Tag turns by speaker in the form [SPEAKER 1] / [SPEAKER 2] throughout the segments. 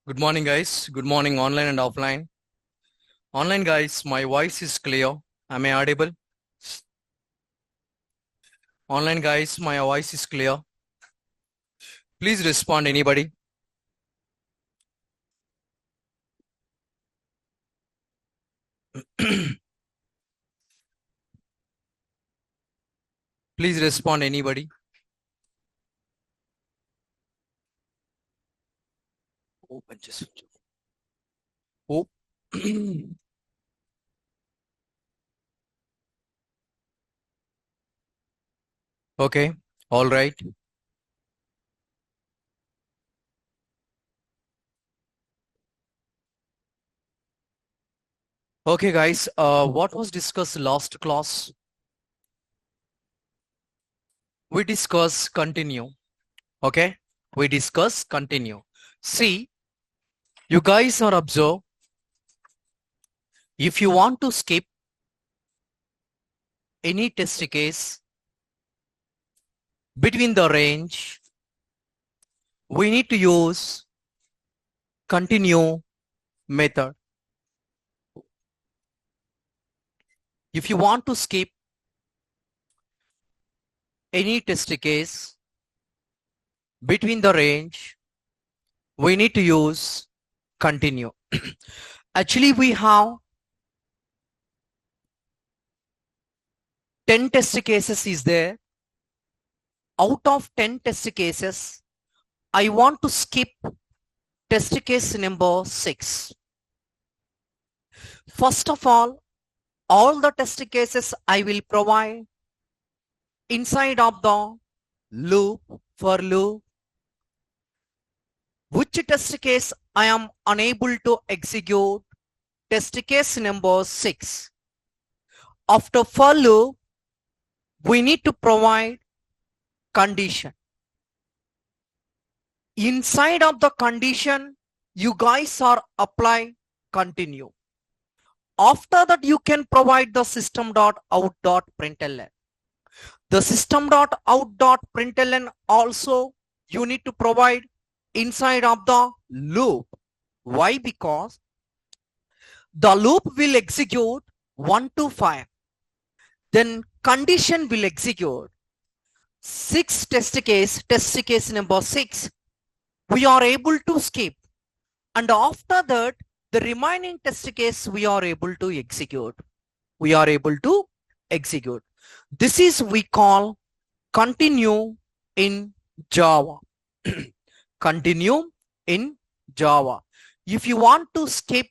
[SPEAKER 1] Good morning, guys. Good morning, online and offline. Online, guys, my voice is clear. Am I audible? Online, guys, my voice is clear. Please respond, anybody. Please respond, anybody. Open just. Oh. Okay. All right. Okay, guys. What was discussed last class? We discuss continue. Okay. We discuss continue. See, you guys are observe. If you want to skip any test case between the range, we need to use continue method. If you want to skip any test case between the range, we need to use continue. Actually, we have 10 test cases is there. Out of 10 test cases, I want to skip test case number 6. First of all the test cases I will provide inside of the loop for loop. Which test case I am unable to execute? Test case number 6. After for loop, we need to provide condition. Inside of the condition, you guys are apply continue. After that, you can provide the system.out.println. The system.out.println also you need to provide inside of the loop. Why? Because the loop will execute 1 to 5. Then condition will execute 6 test case number 6. We are able to skip. And after that, the remaining test case we are able to execute. This is we call continue in Java. Continue in Java. If you want to skip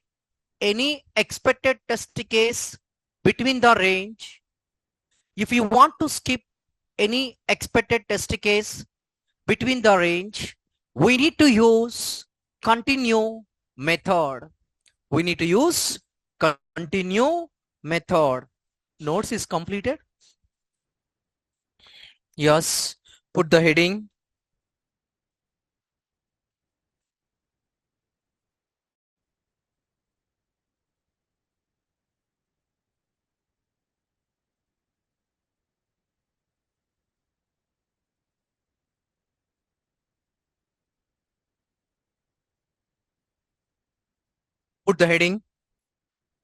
[SPEAKER 1] any expected test case between the range, if you want to skip any expected test case between the range, we need to use continue method. We need to use continue method. Notes is completed. Yes. Put the heading. Put the heading.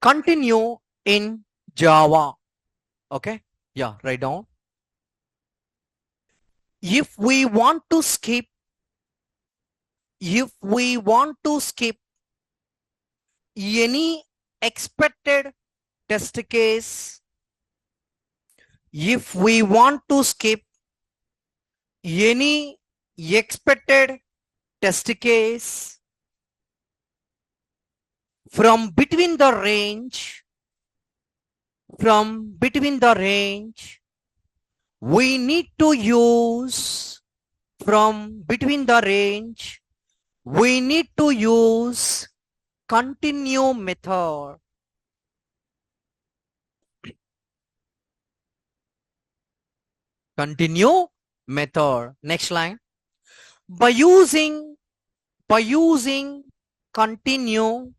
[SPEAKER 1] Continue in Java. Okay. Yeah. Write down. If we want to skip any expected test case, if we want to skip any expected test case from between the range, we need to use continue method. Continue method. Next line. By using continue,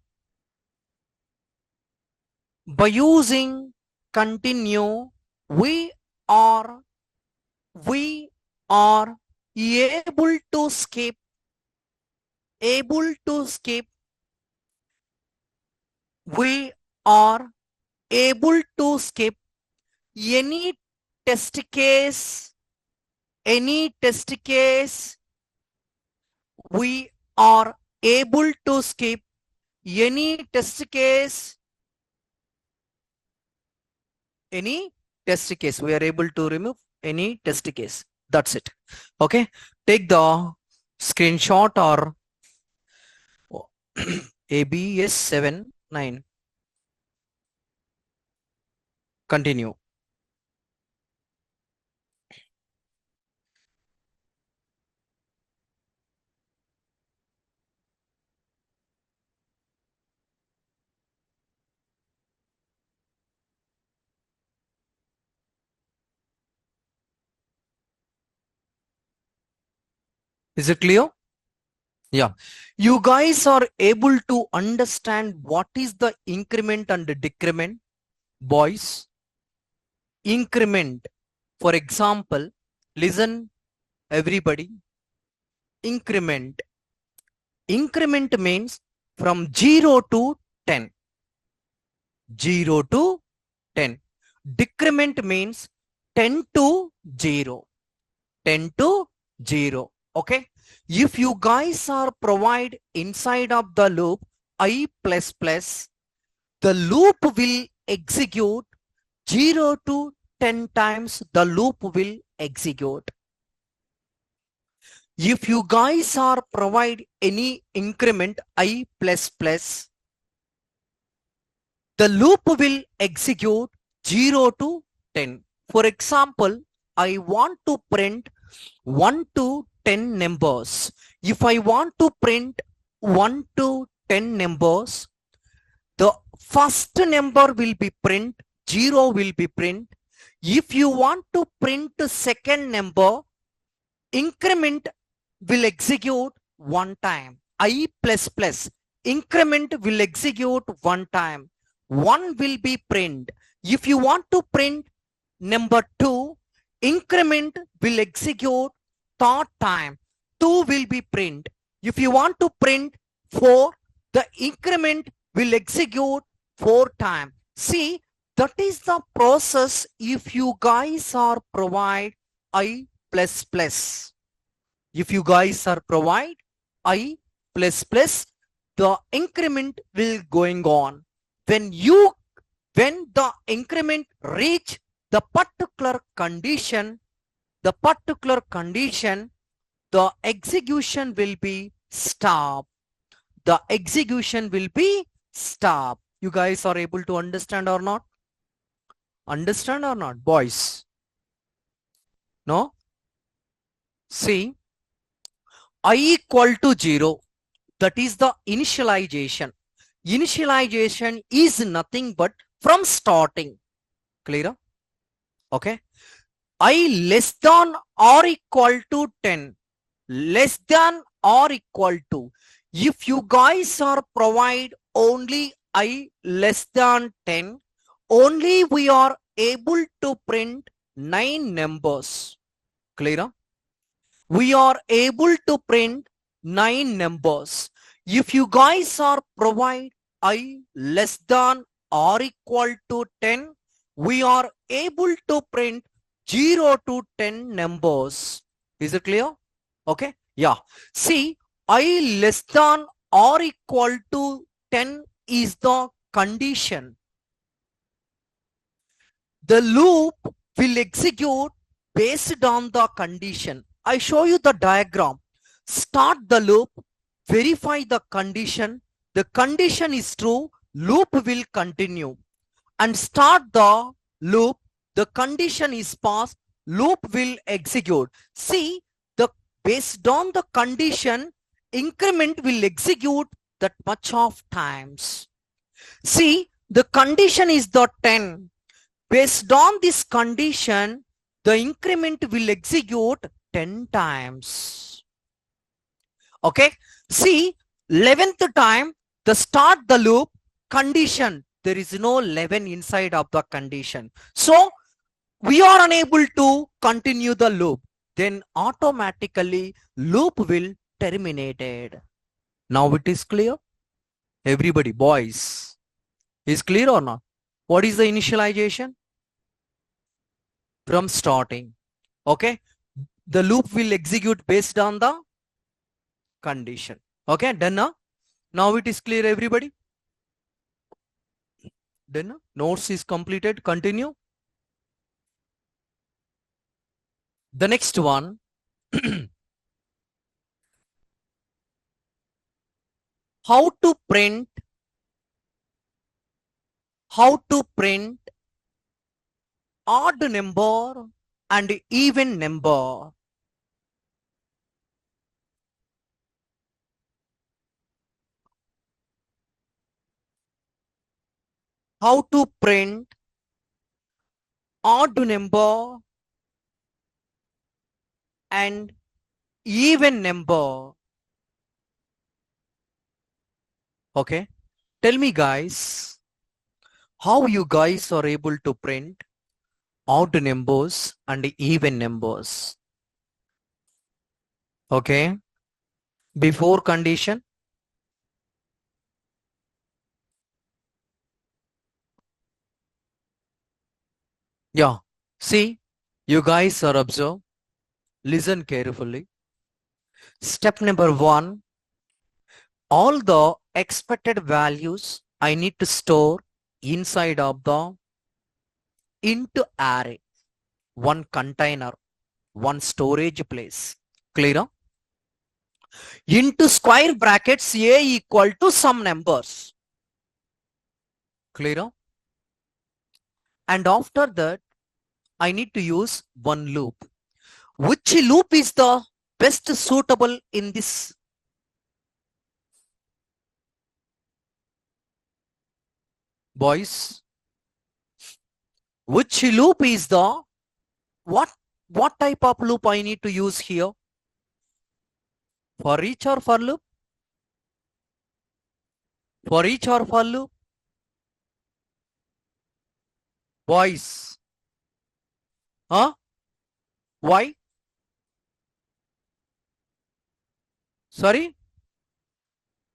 [SPEAKER 1] we are able to skip able to skip, we are able to skip any test case, any test case, we are able to skip any test case, any test case, we are able to remove any test case. That's it. Okay, take the screenshot or ABS79. Continue. Is it clear? Yeah. You guys are able to understand what is the increment and decrement, boys? Increment. For example, listen everybody. Increment. Increment means from 0 to 10. 0 to 10. Decrement means 10 to 0. 10 to 0. Okay. If you guys are provide inside of the loop I plus plus, the loop will execute 0 to 10 times. The loop will execute. If you guys are provide any increment I plus plus, the loop will execute 0 to 10. For example, I want to print 1 to 10 numbers. If I want to print 1 to 10 numbers, the first number will be print, 0 will be print. If you want to print the second number, increment will execute one time. I plus plus, increment will execute one time. 1 will be print. If you want to print number 2, increment will execute third time. 2 will be print. If you want to print 4, the increment will execute 4 time. See, that is the process if you guys are provide I plus plus. If you guys are provide I plus plus, the increment will going on. When the increment reach the particular condition, the execution will be stop. The execution will be stop. You guys are able to understand or not? Understand or not, boys? No? See, I equal to 0. That is the initialization. Initialization is nothing but from starting. Clear? Okay. I less than or equal to 10. Less than or equal to. If you guys are provide only I less than 10, only we are able to print 9 numbers. Clear? We are able to print 9 numbers. If you guys are provide I less than or equal to 10, we are able to print 0 to 10 numbers. Is it clear? Okay. Yeah. See, I less than or equal to 10 is the condition. The loop will execute based on the condition. I show you the diagram. Start the loop, verify the condition. The condition is true, loop will continue. And start the loop, the condition is passed, loop will execute. See, based on the condition, increment will execute that much of times. See, the condition is the 10. Based on this condition, the increment will execute 10 times. Okay. See, 11th time, the start the loop, condition. There is no 11 inside of the condition. So, we are unable to continue the loop. Then automatically loop will terminated. Now it is clear. Everybody, boys, is clear or not? What is the initialization? From starting. Okay, the loop will execute based on the condition. Okay, done now. Now it is clear, everybody. Done. Notes is completed. Continue. The next one. how to print how to print odd number and even number. How to print odd number and even number. Okay, tell me guys, how you guys are able to print odd numbers and even numbers. Okay, before condition. Yeah, see, you guys are observe. Listen carefully. Step number one, all the expected values I need to store inside of the into array, one container, one storage place. Clear? Into square brackets a equal to some numbers. Clear? And after that, I need to use one loop. Which loop is the best suitable in this? Boys, which loop is the what what type of loop I need to use here? For each or for loop? For each or for loop? Boys, huh? Why? Sorry?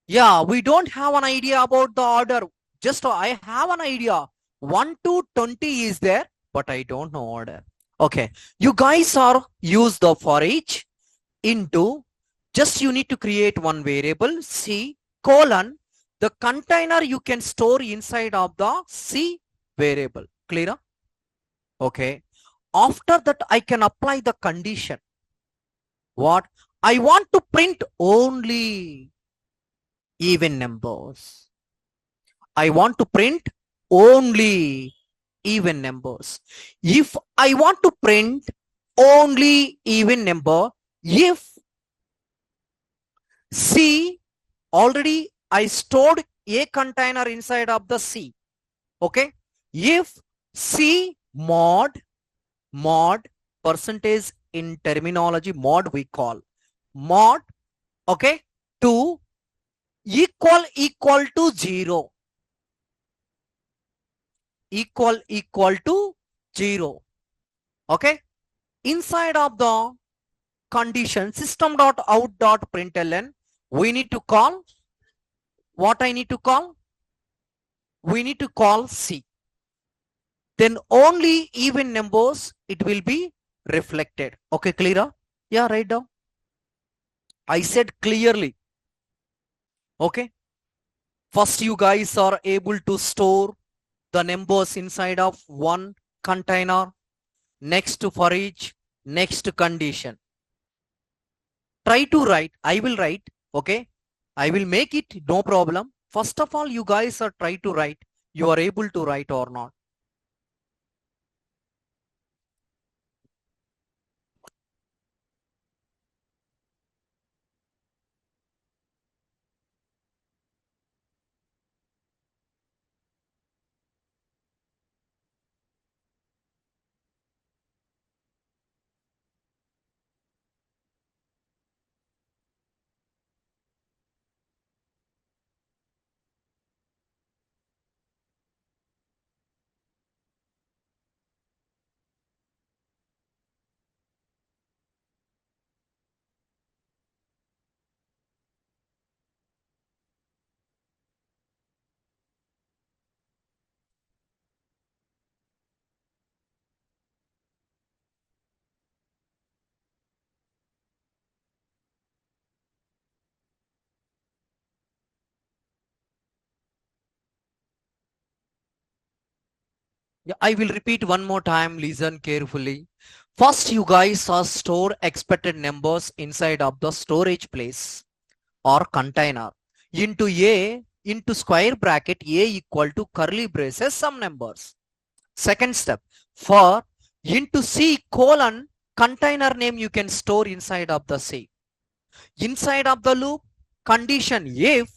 [SPEAKER 1] Yeah, we don't have an idea about the order. Just I have an idea. 1 to 20 is there, but I don't know order. Okay, you guys are use the for each into, just you need to create one variable C colon, the container you can store inside of the C variable. Clear? Okay. After that, I can apply the condition. What? I want to print only even numbers. I want to print only even numbers. If I want to print only even number, if C, already I stored a container inside of the C. Okay. If C mod percentage in terminology mod we call mod, okay, to equal to 0, equal to 0. Okay, inside of the condition system.out.println, we need to call what? I need to call, we need to call C. Then only even numbers it will be reflected. Okay, clear? Yeah, write down. I said clearly. Okay, first you guys are able to store the numbers inside of one container. Next for each, next condition. Try to write. I will write. Okay, I will make it, no problem. First of all, you guys are try to write. You are able to write or not? Yeah, I will repeat one more time. Listen carefully. First, you guys are store expected numbers inside of the storage place or container into into square bracket a equal to curly braces some numbers. Second step, for into C colon container name you can store inside of the C. Inside of the loop condition if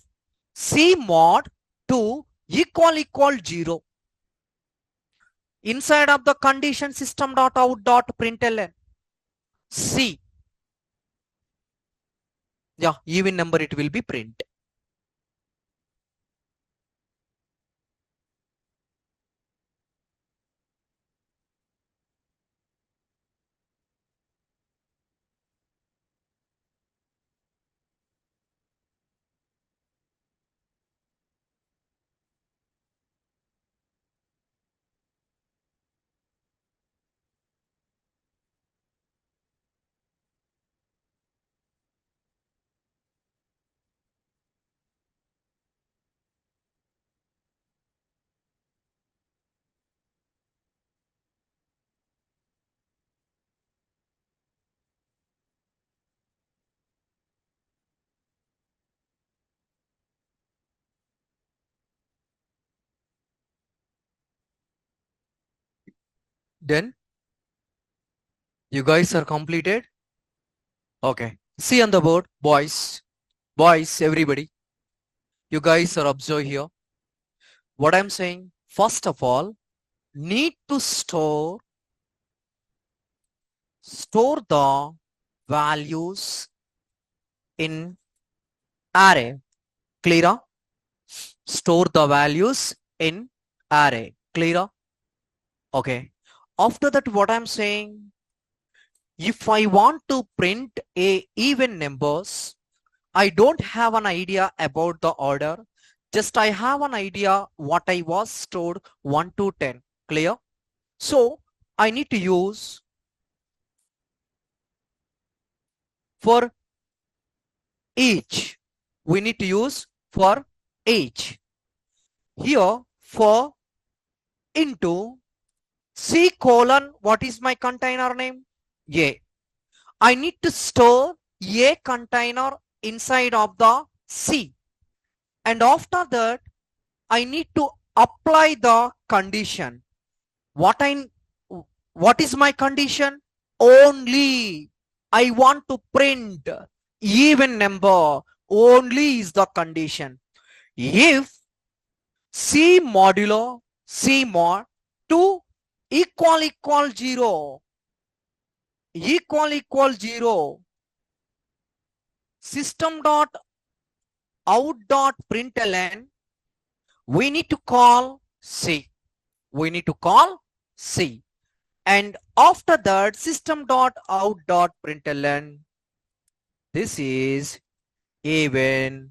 [SPEAKER 1] C mod 2 equal 0. Inside of the condition system dot out dot println C. Yeah, even number it will be print. Then you guys are completed. Okay. See on the board, boys. Boys, everybody. You guys are observe here. What I'm saying, first of all, need to store the values in array. Clear? Store the values in array. Clear? Okay. After that, what I'm saying, if I want to print a even numbers, I don't have an idea about the order. Just I have an idea what I was stored 1 to 10. Clear? So I need to use for each. We need to use for each. Here for into C colon, what is my container name? A. I need to store A container inside of the C. And after that, I need to apply the condition. What is my condition? Only I want to print even number. Only is the condition. If C modulo C mod 2 equal 0 equal 0 system dot out dot println we need to call C. We need to call C. And after that system dot out dot println this is even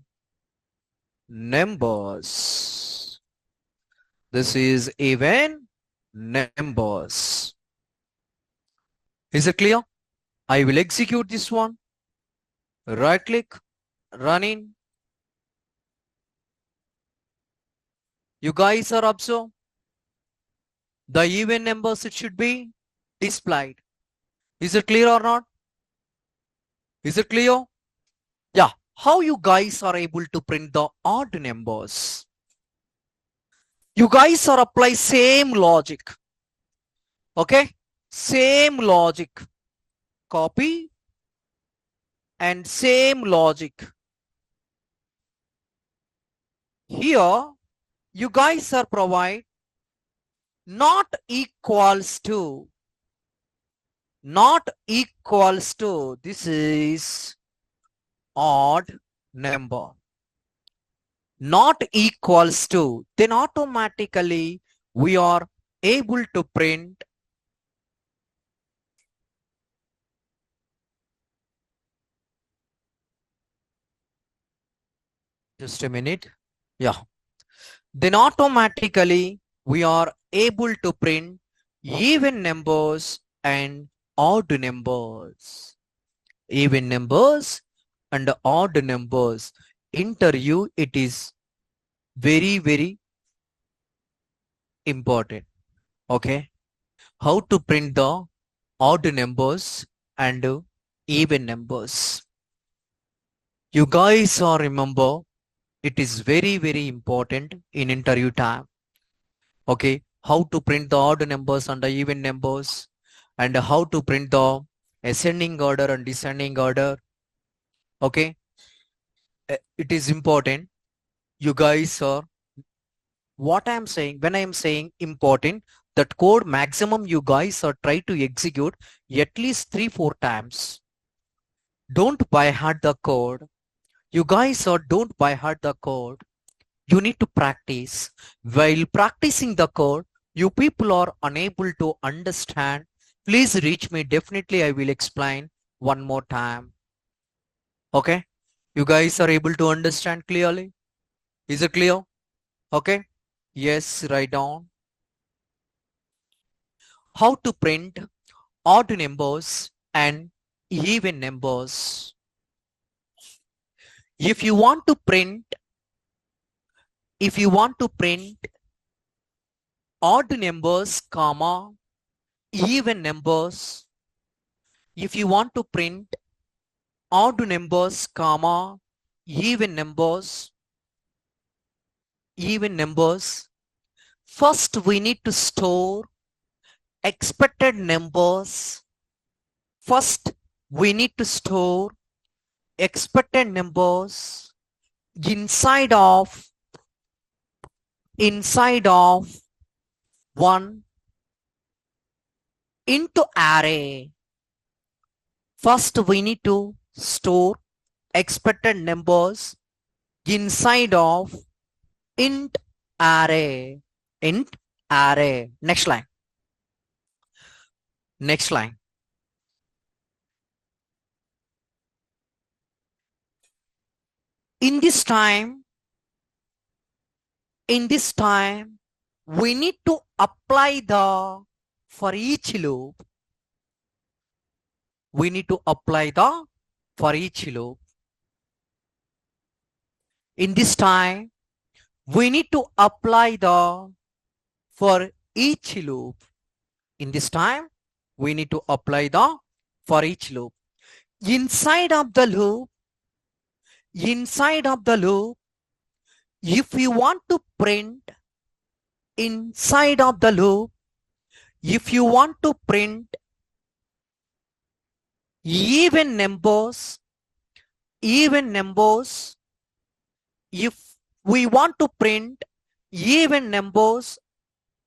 [SPEAKER 1] numbers. This is even numbers. Is it clear? I will execute this one. Right click, running. You guys are observed. The even numbers it should be displayed. Is it clear or not? Is it clear? Yeah. How you guys are able to print the odd numbers? You guys are apply same logic. Okay? Same logic. Copy and same logic. Here, you guys are provide not equals to. Not equals to. This is odd number. Not equals to. Then automatically we are able to print just a minute. Yeah. Then automatically we are able to print even numbers and odd numbers. Even numbers and odd numbers. Interview, it is very important. Okay. How to print the odd numbers and even numbers. You guys are remember it is very important in interview time. Okay. How to print the odd numbers and the even numbers and how to print the ascending order and descending order. Okay. It is important. You guys are what I am saying when I am saying important that code maximum you guys are try to execute at least 3-4 times. Don't by heart the code. You guys are don't by heart the code. You need to practice. While practicing the code, you people are unable to understand. Please reach me. Definitely I will explain one more time. Okay. You guys are able to understand clearly. Is it clear? Okay. Yes, write down. How to print odd numbers and even numbers. If you want to print, if you want to print odd numbers, comma, even numbers, if you want to print odd numbers, comma, even numbers, first we need to store expected numbers. First, we need to store expected numbers inside of one into array. First, we need to store expected numbers inside of int array. Int array. Next line. Next line. In this time, we need to apply the for each loop. We need to apply the for each loop. In this time, we need to apply the for each loop. In this time, we need to apply the for each loop. Inside of the loop, if you want to print inside of the loop, if you want to print even numbers, if we want to print even numbers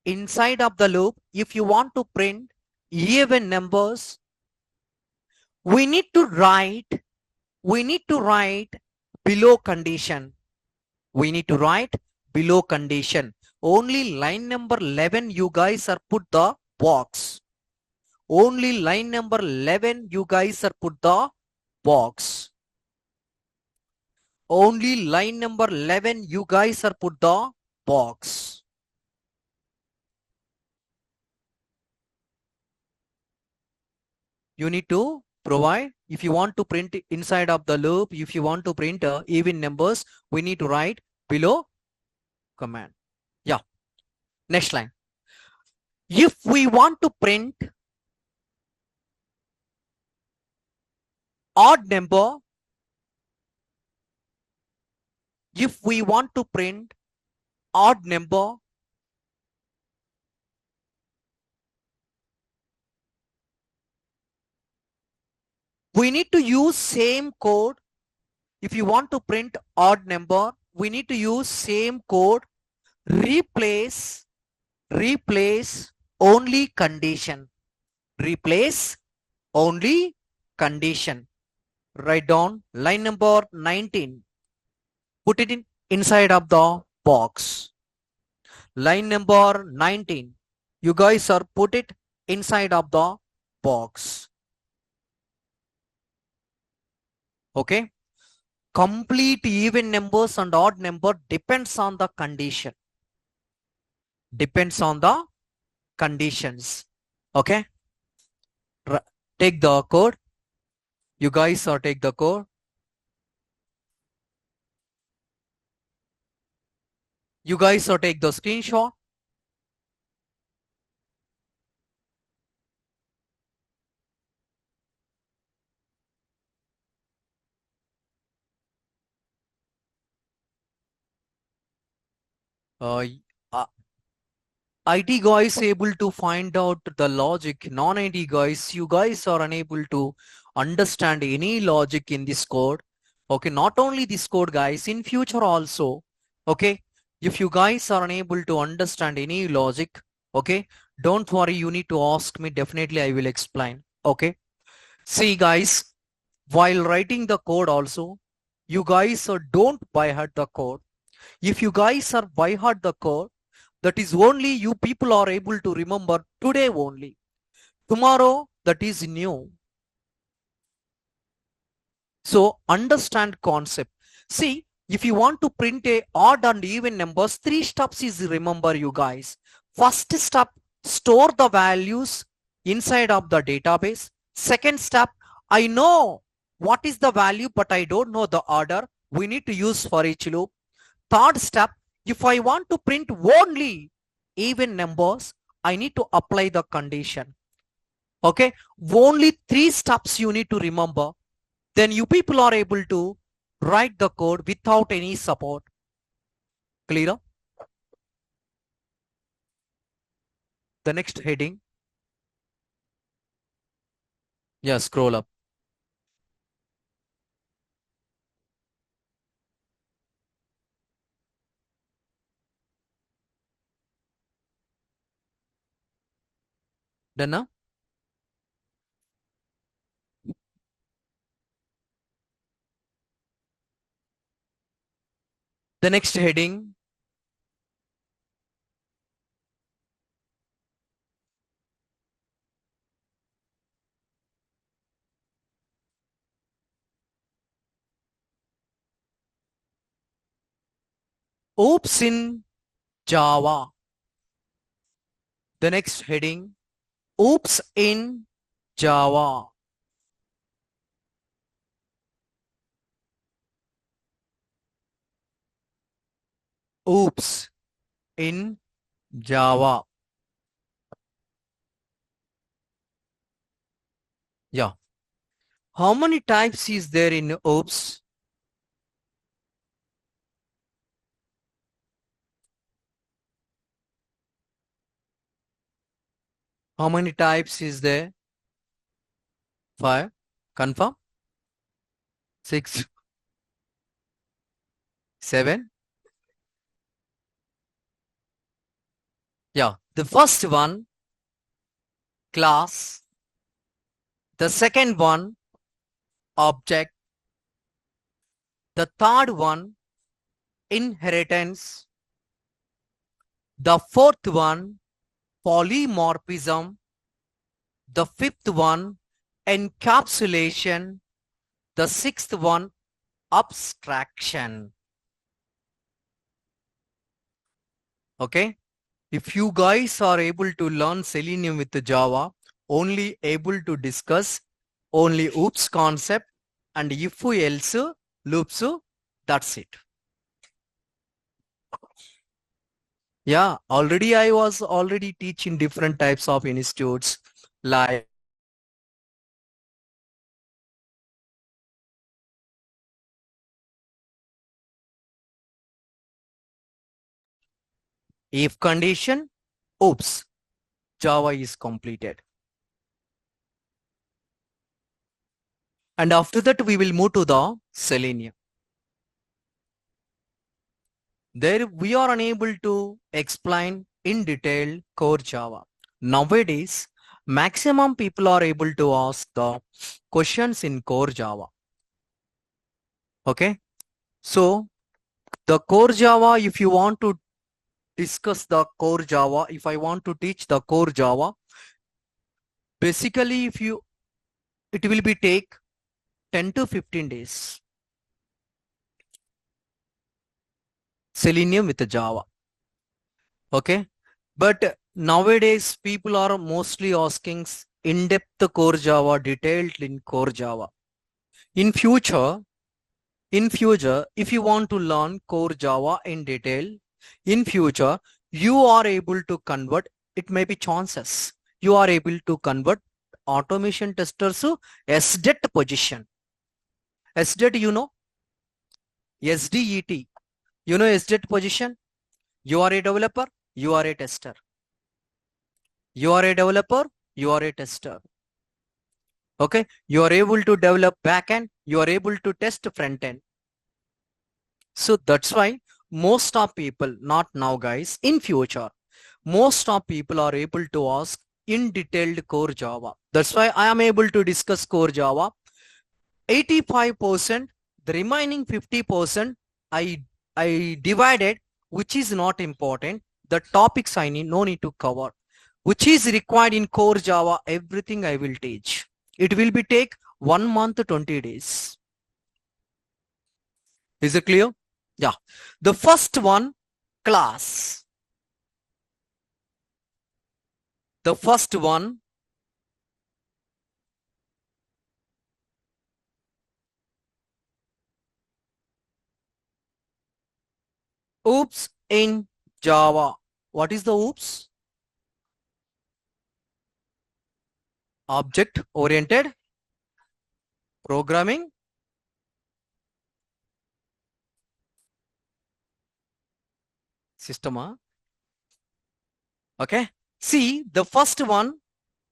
[SPEAKER 1] inside of the loop, if you want to print even numbers, we need to write below condition. We need to write below condition. Only line number 11 you guys are put the box. Only line number 11 you guys are put the box. Only line number 11 you guys are put the box. You need to provide, if you want to print inside of the loop, if you want to print even numbers, we need to write below command. Yeah. Next line. If we want to print odd number, if we want to print odd number, we need to use same code. If you want to print odd number, we need to use same code. Replace only condition. Replace only condition. Write down line number 19. Put it in inside of the box. Line number 19. You guys are put it inside of the box. Okay. Complete even numbers and odd number depends on the condition. Depends on the conditions. Okay. Take the code. You guys are take the code. You guys are take the screenshot. uh, uh, IT guys able to find out the logic. Non-IT guys, you guys are unable to understand any logic in this code. Okay, not only this code, guys, in future also. Okay, if you guys are unable to understand any logic, okay, don't worry. You need to ask me. Definitely, I will explain. Okay. See, guys, while writing the code also, you guys don't by heart the code. If you guys are by heart the code, that is only you people are able to remember today only. Tomorrow, that is new. So understand concept. See, if you want to print a odd and even numbers, three steps is remember you guys. First step, store the values inside of the database. Second step, I know what is the value, but I don't know the order. We need to use for each loop. Third step, if I want to print only even numbers, I need to apply the condition. Okay, only three steps you need to remember. Then you people are able to write the code without any support. Clear? The next heading. Yeah, scroll up. Done now? The next heading. Oops in Java. The next heading. Oops in Java. Oops in Java. Yeah. How many types is there in oops? How many types is there? 5. Confirm? 6. 7. Yeah. The first one, class. The second one, object. The third one, inheritance. The fourth one, polymorphism. The fifth one, encapsulation. The sixth one, abstraction. Okay. If you guys are able to learn Selenium with the Java, only able to discuss only oops concept and if else loops, that's it. Yeah, already I was already teaching different types of institutes like if condition, oops, Java is completed. And after that, we will move to the Selenium. There we are unable to explain in detail core Java. Nowadays, maximum people are able to ask the questions in core Java. Okay. So the core Java, if you want to discuss the core Java, if I want to teach the core Java, basically it will be take 10 to 15 days. Selenium with the Java. Okay. But nowadays people are mostly asking in-depth core Java, detailed in core Java. In future, if you want to learn core Java in detail, in future, you are able to convert, it may be chances, you are able to convert automation testers to SDET position. SDET, you know, SDET, you know SDET position. You are a developer, you are a tester. You are a developer, you are a tester. Okay, you are able to develop backend, you are able to test front end. So that's why most of people, not now guys, in future, most of people are able to ask in detailed core Java. That's why I am able to discuss core Java 85%, the remaining 50% I divided, which is not important. The topics I need no need to cover, which is required in core Java. Everything I will teach. It will be take 1 month, 20 days. Is it clear? Yeah. The first one, class. The first one, oops in Java. What is the oops? Object oriented programming. System. Okay. See the first one,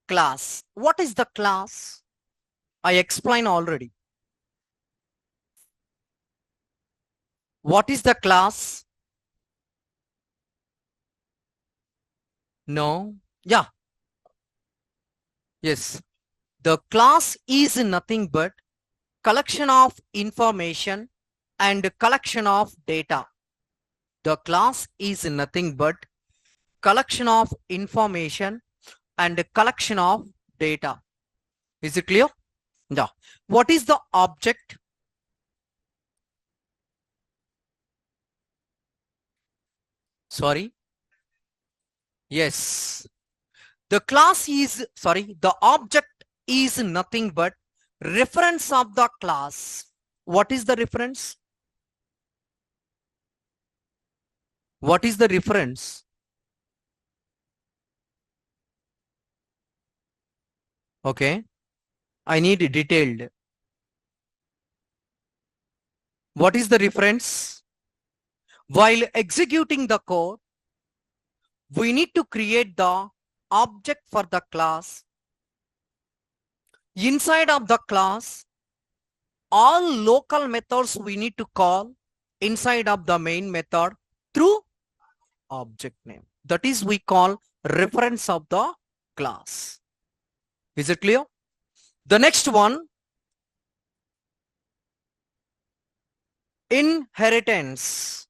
[SPEAKER 1] class. What is the class? I explained already. What is the class? No. Yeah. Yes. The class is nothing but collection of information and collection of data. The class is nothing but collection of information and collection of data. Is it clear? Yeah. What is the object? Sorry. Yes. The class is, sorry, the object is nothing but reference of the class. What is the reference? What is the reference? Okay. I need detailed. What is the reference? While executing the code, we need to create the object for the class. Inside of the class, all local methods we need to call inside of the main method through object name. That is we call reference of the class. Is it clear? The next one, inheritance.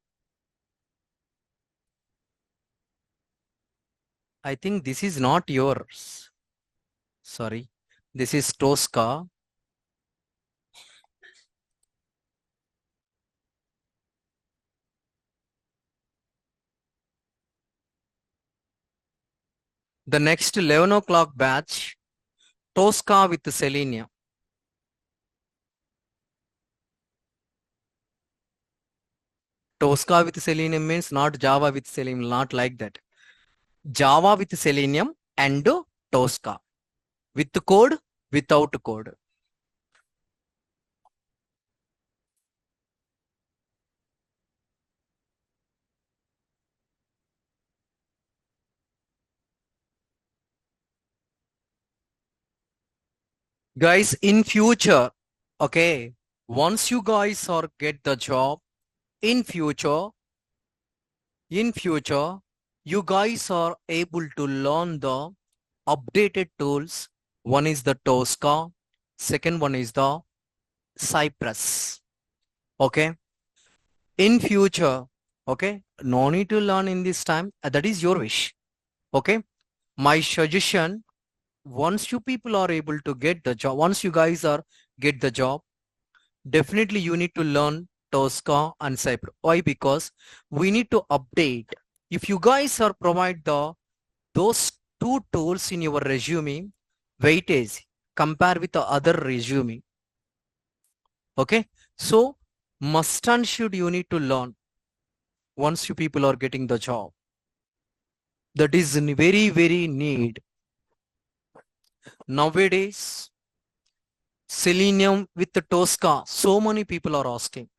[SPEAKER 1] I think this is not yours. Sorry. This is Tosca. The next 11 o'clock batch, Tosca with Selenium. Tosca with Selenium means not Java with Selenium, not like that. Java with Selenium and Tosca. With code, without code. Guys, in future, okay, once you guys are get the job, in future, you guys are able to learn the updated tools. One is the Tosca, second one is the Cypress. Okay. In future, okay, no need to learn in this time. That is your wish. Okay. My suggestion, once you people are able to get the job, once you guys are get the job, definitely you need to learn Tosca and Cypress. Why? Because we need to update. If you guys are provide those two tools in your resume, weightage, compare with the other resume. Okay. So must and should you need to learn once you people are getting the job. That is very, very need. Nowadays, Selenium with the Tosca, so many people are asking.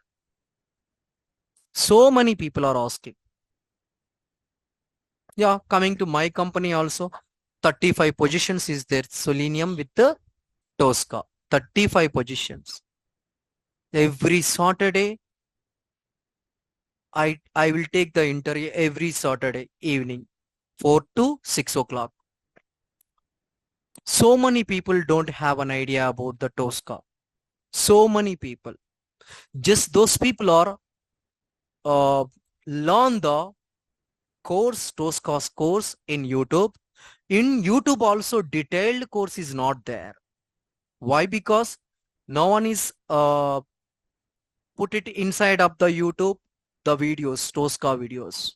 [SPEAKER 1] So many people are asking. Yeah, coming to my company also, 35 positions is there, Selenium with the Tosca. 35 positions. Every Saturday, I will take the interview every Saturday evening, 4 to 6 o'clock. So many people don't have an idea about the Tosca. So many people. Just those people are uh, learn the course, Tosca's course in YouTube. In YouTube also detailed course is not there. Why? Because no one is put it inside of the YouTube, the videos, Tosca videos.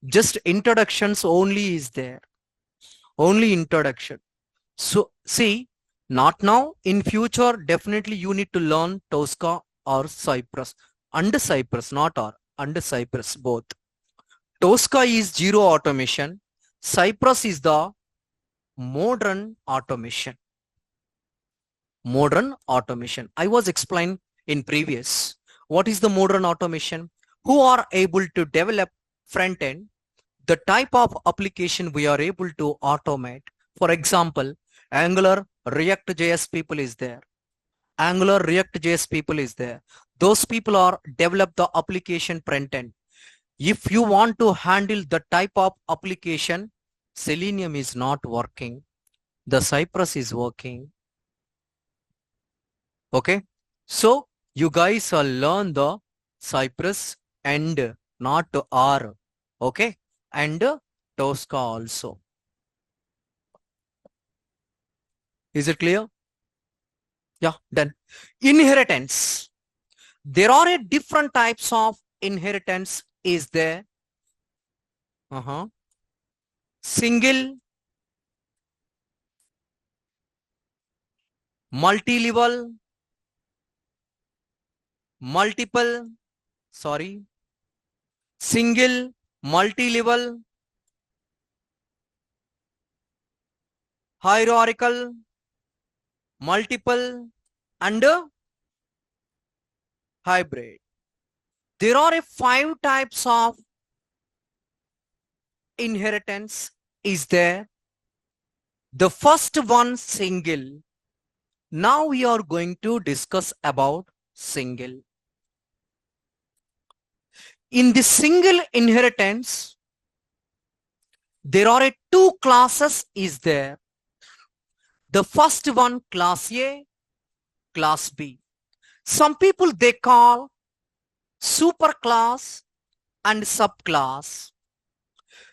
[SPEAKER 1] Just introductions only is there. Only introduction. So see, not now. In future, definitely you need to learn Tosca or Cypress. Under Cypress, not or. Under Cypress, both. Tosca is zero automation. Cypress is the modern automation. Modern automation. I was explained in previous. What is the modern automation? Who are able to develop front end, the type of application we are able to automate. For example, Angular React JS people is there. Angular React JS people is there. Those people are develop the application front end. If you want to handle the type of application, Selenium is not working. The Cypress is working. Okay. So you guys will learn the Cypress and not R. Okay. And Tosca also. Is it clear? Yeah, done. Inheritance. There are a different types of inheritance is there. Single, multi-level, multiple, sorry, single, multi-level, hierarchical, multiple, and hybrid. There are a 5 types of inheritance is there. The first one, single. Now we are going to discuss about single. In the single inheritance, there are a 2 classes is there. The first one, class A, class B. Some people they call superclass and subclass.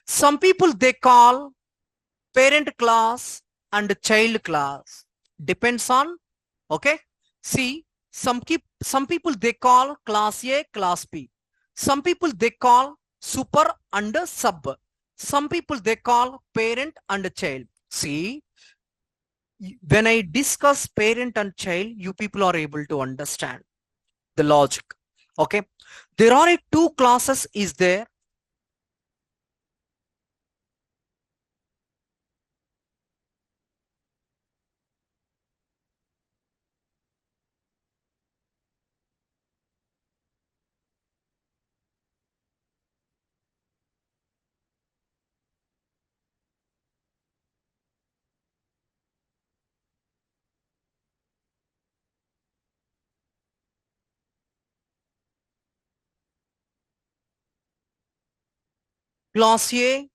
[SPEAKER 1] Some people they call parent class and child class. Depends on, okay. See, some people they call class A, class B. Some people they call super and sub. Some people they call parent and child. See, when I discuss parent and child, you people are able to understand the logic. Okay. There are 2 classes is there. Class A,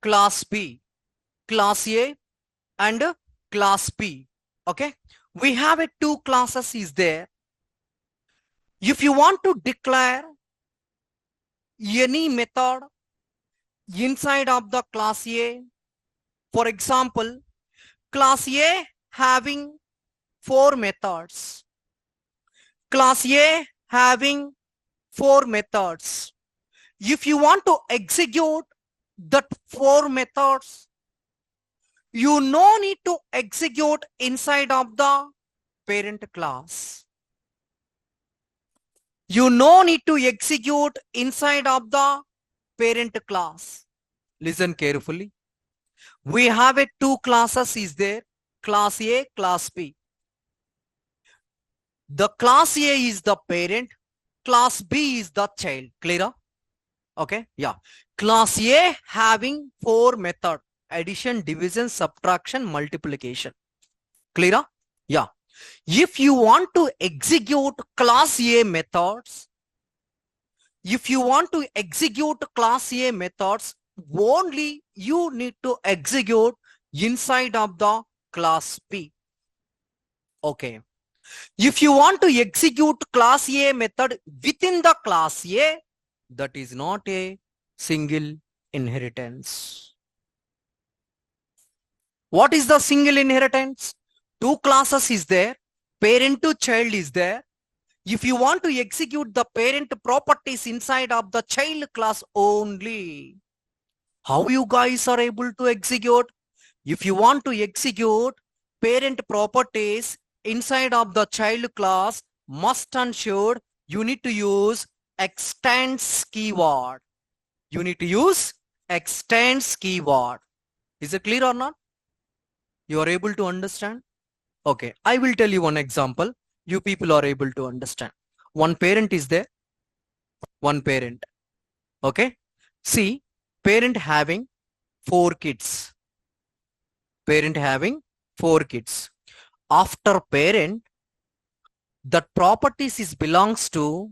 [SPEAKER 1] class B, class A and class B. Okay. We have 2 classes is there. If you want to declare any method inside of the class A, for example, class A having 4 methods. Class A having 4 methods. If you want to execute that 4 methods, you no need to execute inside of the parent class. You no need to execute inside of the parent class. Listen carefully. We have 2 classes is there. Class A, class B. The class A is the parent. Class B is the child. Clear? Okay, yeah. Class A having 4 method: addition, division, subtraction, multiplication. Clear? Yeah. If you want to execute class A methods, if you want to execute class A methods, only you need to execute inside of the class B. Okay. If you want to execute class A method within the class A, that is not a single inheritance. What is the single inheritance? Two classes is there, parent to child is there. If you want to execute the parent properties inside of the child class only, how you guys are able to execute? If you want to execute parent properties inside of the child class, must and should, you need to use extends keyword. You need to use extends keyword. Is it clear or not? You are able to understand? Okay, I will tell you one example. You people are able to understand. One parent is there, one parent. Okay, see, parent having 4 kids. Parent having 4 kids. After parent, that properties is belongs to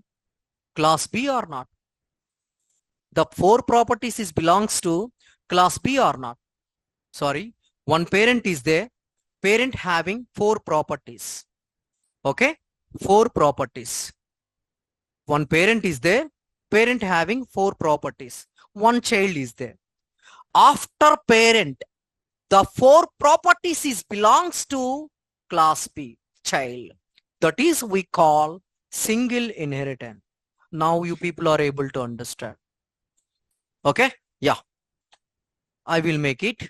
[SPEAKER 1] class B or not? The 4 properties is belongs to class B or not? Sorry, one parent is there, parent having 4 properties. Okay, 4 properties. One parent is there, parent having 4 properties. One child is there. After parent, the 4 properties is belongs to class B, child. That is we call single inheritance. Now you people are able to understand. Okay, yeah, I will make it.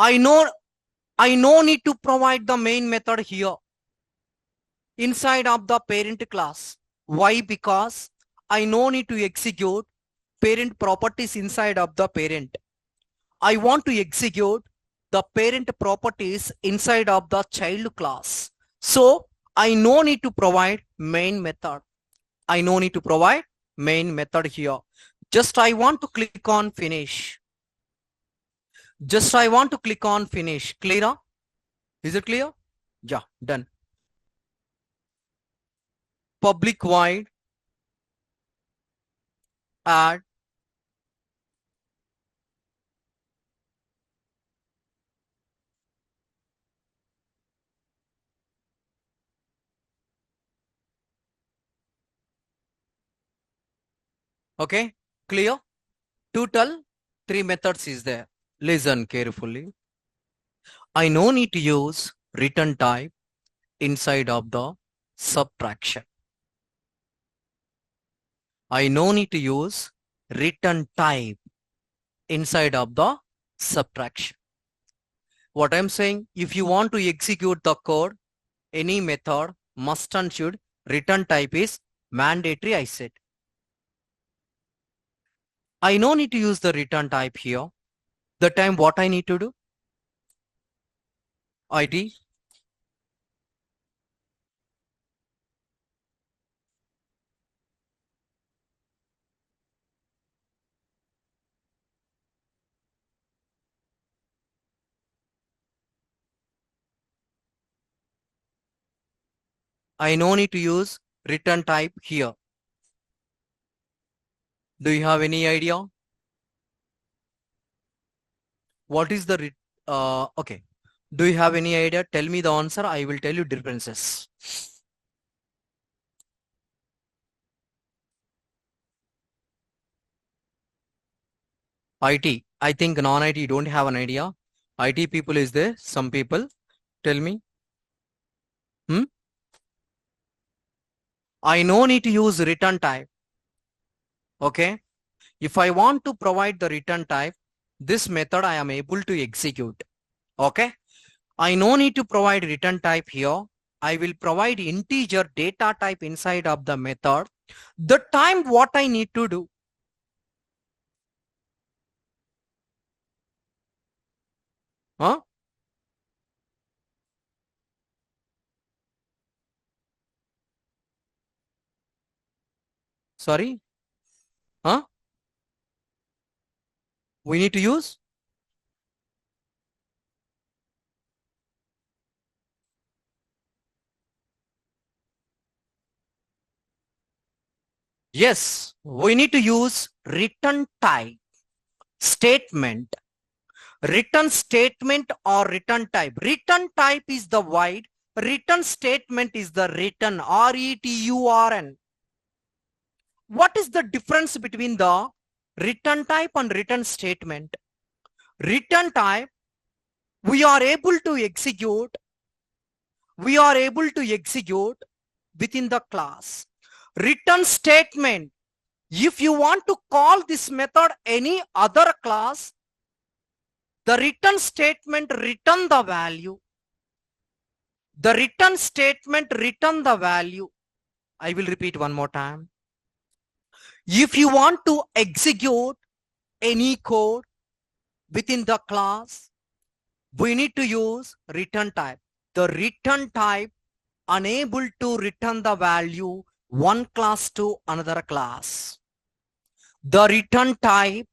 [SPEAKER 1] I know I no need to provide the main method here inside of the parent class. Why? Because I no need to execute parent properties inside of the parent. I want to execute the parent properties inside of the child class. So I no need to provide main method. I no need to provide main method here. Just I want to click on finish. Just I want to click on finish. Clear? Is it clear? Yeah, done. Public void add okay, clear. Total 3 methods is there. Listen carefully. I no need to use return type inside of the subtraction. I no need to use return type inside of the subtraction. What I'm saying, if you want to execute the code, any method must and should return type is mandatory, I said. I no need to use the return type here. The time what I need to do? ID. I no need to use return type here. Do you have any idea? What is the, okay. Do you have any idea? Tell me the answer. I will tell you differences. IT. I think non-IT don't have an idea. IT people is there. Some people. Tell me. I no need to use return type. Okay. If I want to provide the return type, this method I am able to execute. Okay. I no need to provide return type here. I will provide integer data type inside of the method. The time what I need to do. Huh? Sorry? Huh? We need to use? Yes, we need to use return type statement. Return statement or return type. Return type is the void. Return statement is the return. R-E-T-U-R-N. What is the difference between the return type and return statement? Return type, we are able to execute within the class. Return statement, if you want to call this method any other class, the return statement return the value. The return statement return the value. I will repeat one more time. If you want to execute any code within the class, we need to use return type. The return type unable to return the value one class to another class. The return type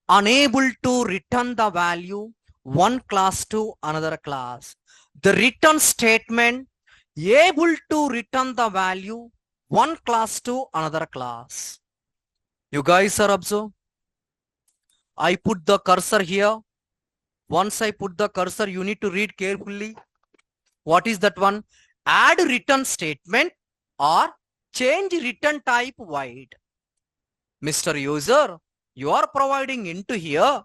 [SPEAKER 1] unable to return the value one class to another class. The return statement able to return the value one class to another class. You guys are observed? I put the cursor here. Once I put the cursor, you need to read carefully. What is that one? Add return statement or change return type void. Mr. User, you are providing into here.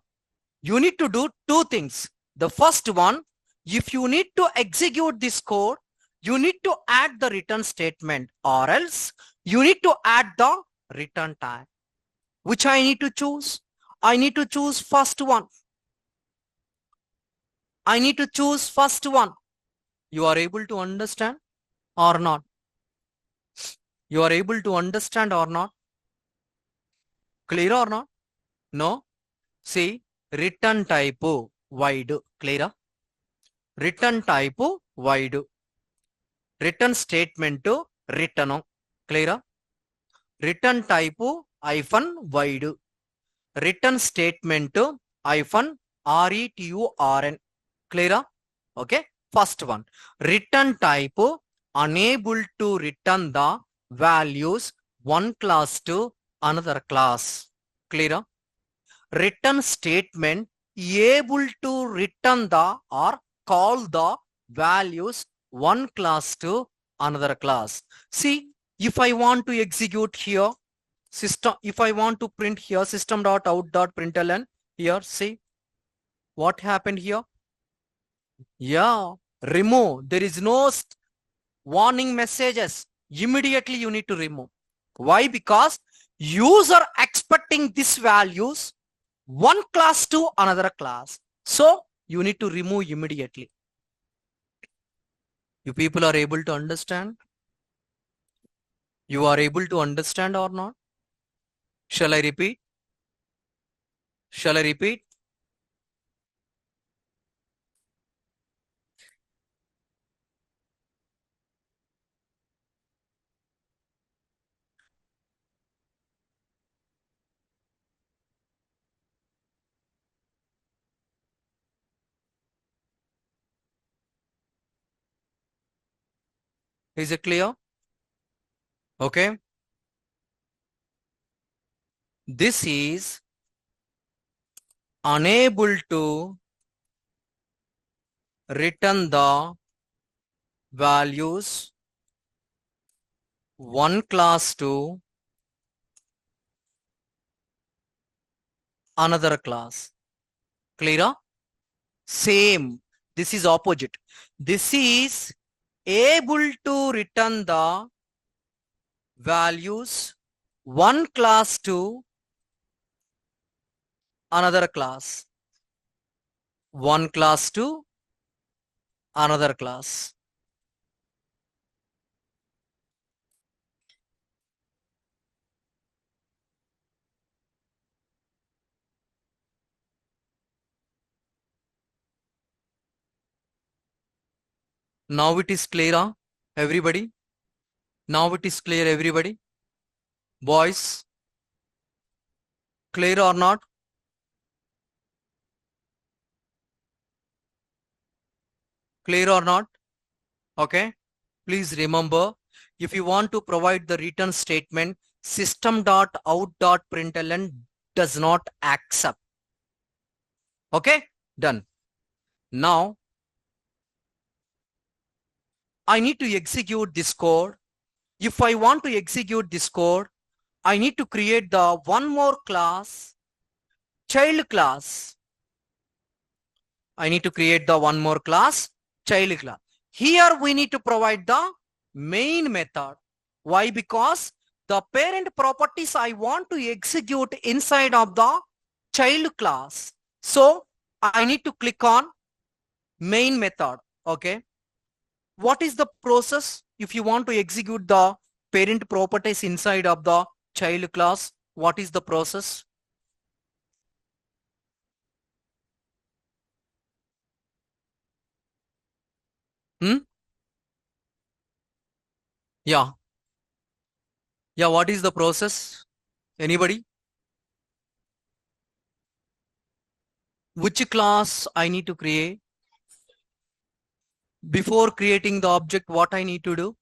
[SPEAKER 1] You need to do two things. The first one, if you need to execute this code, you need to add the return statement, or else you need to add the return type. Which I need to choose? I need to choose first one. I need to choose first one. You are able to understand or not? You are able to understand or not? Clear or not? No? See, return type void. Clear? Return type void. Return statement return. Clear? Return type hyphen void. Return statement hyphen return. Clear? Okay. First one. Return type unable to return the values one class to another class. Clear? Return statement able to return the or call the values one class to another class. See, if I want to execute here system, if I want to print here system.out.println, here see what happened here. Yeah, remove. There is no warning messages. Immediately you need to remove. Why? Because user expecting these values one class to another class. So you need to remove immediately. You people are able to understand? You are able to understand or not? Shall I repeat? Shall I repeat? Is it clear? Okay. This is unable to return the values one class to another class. Clear? Same. This is opposite. This is able to return the values one class to another class. One class to another class. Now it is clear, huh? Everybody? Now it is clear, everybody? Boys, clear or not? Clear or not? Okay. Please remember, if you want to provide the return statement, system.out.println does not accept. Okay. Done. Now, I need to execute this code. If I want to execute this code, I need to create the one more class, child class. I need to create the one more class, child class. Here we need to provide the main method. Why? Because the parent properties I want to execute inside of the child class. So I need to click on main method. Okay. What is the process if you want to execute the parent properties inside of the child class? What is the process? Yeah. Yeah. What is the process? Anybody? Which class I need to create? Before creating the object, what I need to do?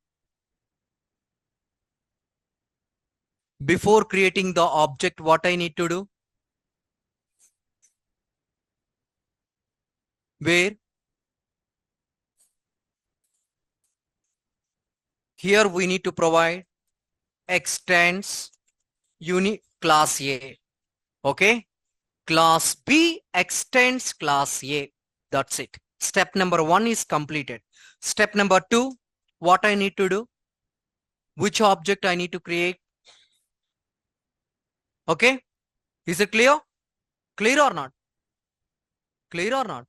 [SPEAKER 1] Before creating the object, what I need to do? Where? Here we need to provide extends unit class A. Okay. Class B extends class A. That's it. Step number 1 is completed. Step number 2, what I need to do? Which object I need to create? Okay. Is it clear? Clear or not? Clear or not?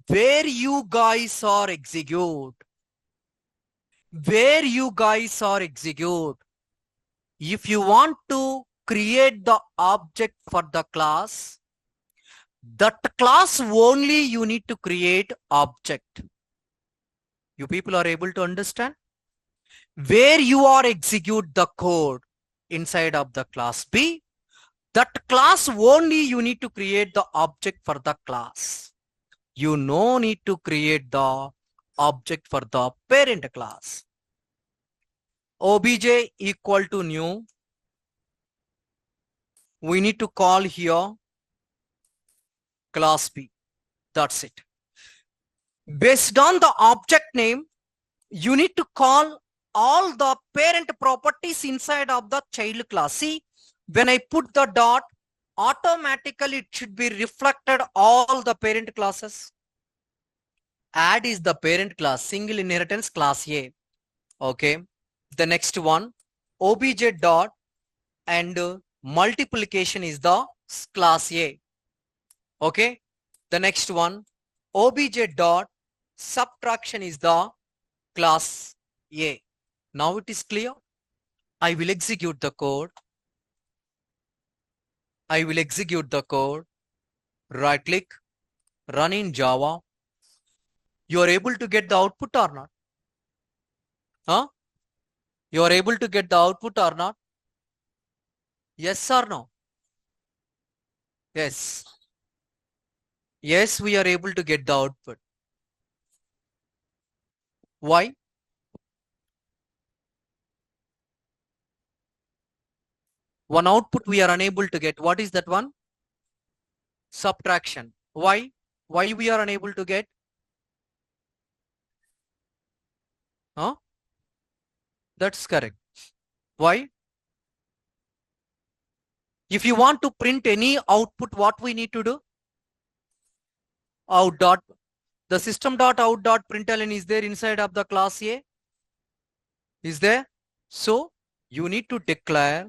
[SPEAKER 1] Where you guys are execute? Where you guys are execute? If you want to create the object for the class, that class only you need to create object. You people are able to understand? Where you are execute the code inside of the class B, that class only you need to create the object for the class. You no need to create the object for the parent class. Obj equal to new. We need to call here class B. That's it. Based on the object name, you need to call all the parent properties inside of the child class. See, when I put the dot, automatically it should be reflected all the parent classes. Add is the parent class, single inheritance class A. Okay. The next one, obj dot and multiplication is the class A. Okay. The next one, obj dot subtraction is the class A. Now it is clear. I will execute the code. I will execute the code. Right click, run in Java. You are able to get the output or not? Huh? You are able to get the output or not? Yes or no? Yes. Yes, we are able to get the output. Why? One output we are unable to get. What is that one? Subtraction. Why? Why we are unable to get? Huh? That's correct. Why? If you want to print any output, what we need to do? Out dot. The system dot out dot println is there inside of the class A? Is there? So you need to declare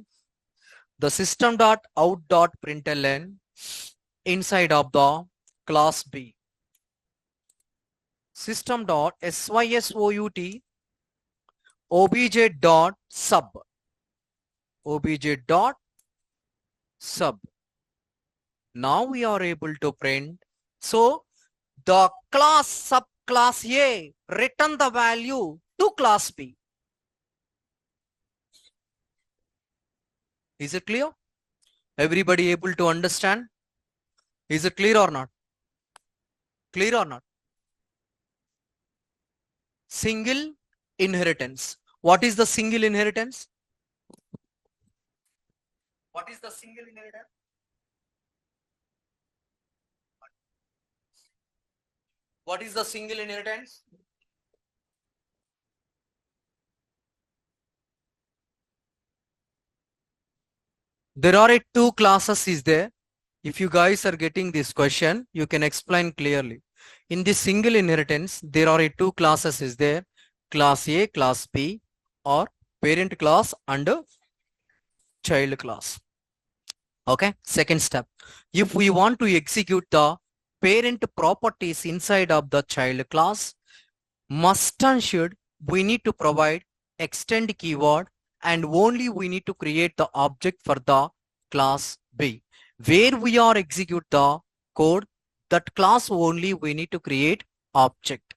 [SPEAKER 1] the system dot out dot println inside of the class B. System dot sysout obj dot sub. Obj dot sub. Now we are able to print. So the class class A return the value to class B. Is it clear? Everybody able to understand? Is it clear or not? Clear or not? Single inheritance. What is the single inheritance? What is the single inheritance? What is the single inheritance? There are two classes is there. If you guys are getting this question, you can explain clearly. In this single inheritance, there are two classes is there. Class A, class B, or parent class and child class. Okay. Second step. If we want to execute the parent properties inside of the child class, must and should we need to provide extend keyword, and only we need to create the object for the class B. Where we are execute the code, that class only we need to create object.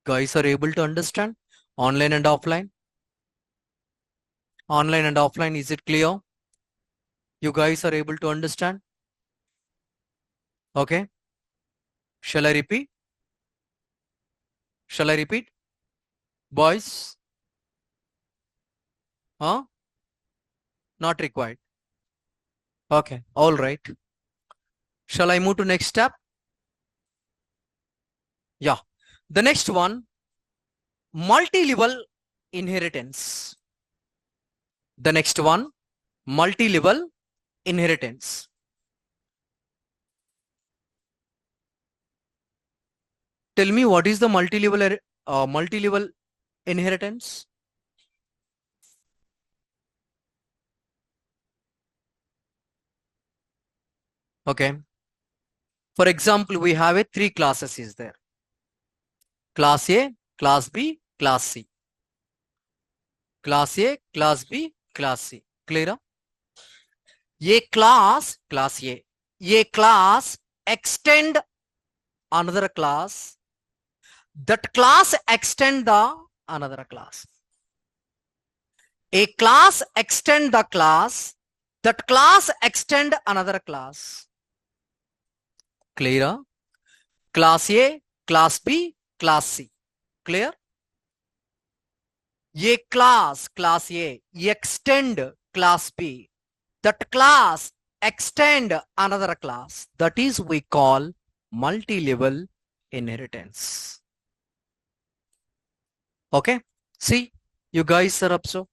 [SPEAKER 1] Guys are able to understand? Online and offline? Online and offline, is it clear? You guys are able to understand? Okay. Shall I repeat? Shall I repeat? Boys? Huh? Not required. Okay. All right. Shall I move to next step? Yeah. The next one, multi-level inheritance. The next one, multi-level inheritance. Tell me, what is the multi-level inheritance? Okay. For example, we have three classes is there. Class A, class B, class C. Class A, class B, class C. Clear? Class A. A class extend another class. That class extend the another class. A class extend the class. That class extend another class. Clear? Class A, class B, class C. Clear? Class A, extend class B. That class extend another class. That is we call multi-level inheritance. Okay? See, you guys are up so.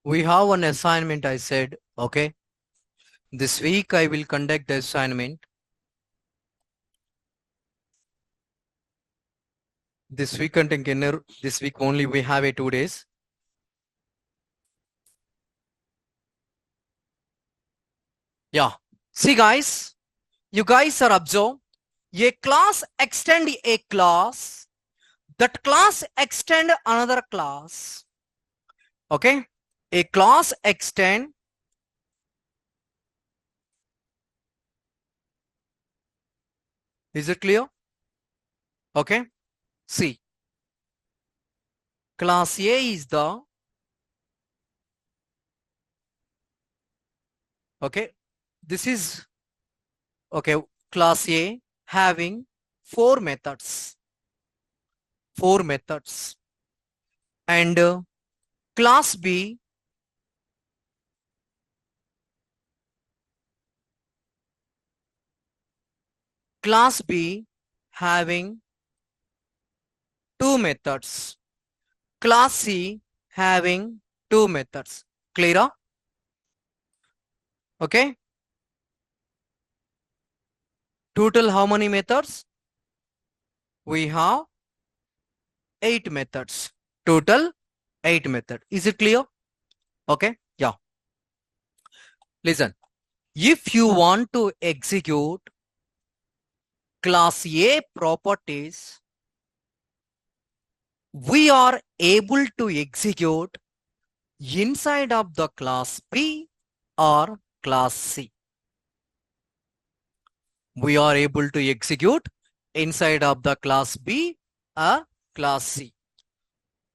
[SPEAKER 1] We have one assignment, I said, okay? This week I will conduct the assignment. This week and this week only we have 2 days. Yeah. See guys, you guys are observe. A class extend a class. That class extend another class. Okay. A class extend. Is it clear? Okay. See. Class A is the. Okay. This is. Okay. Class A having 4 methods. 4 methods. And class B having 2 methods. Class C having 2 methods. Clear? ？ ? ？ ? ？ ? ？ ? ？ ? ？ ? ？ ? ？ ? ？ ? ？ ? ？ ? ？ ? ？ ? ？ ? ？ ? ？ ? ? ？ ? ？ ? ？ ? ? ？ ? ？ ? ？ ? ? ？ ? ? ? ？ ? ? ? Total how many methods? We have 8 methods. Total 8 method. Is it clear? Okay. Yeah. Listen. If you want to execute class A properties, we are able to execute inside of the class B or class C. We are able to execute inside of the class B or class C.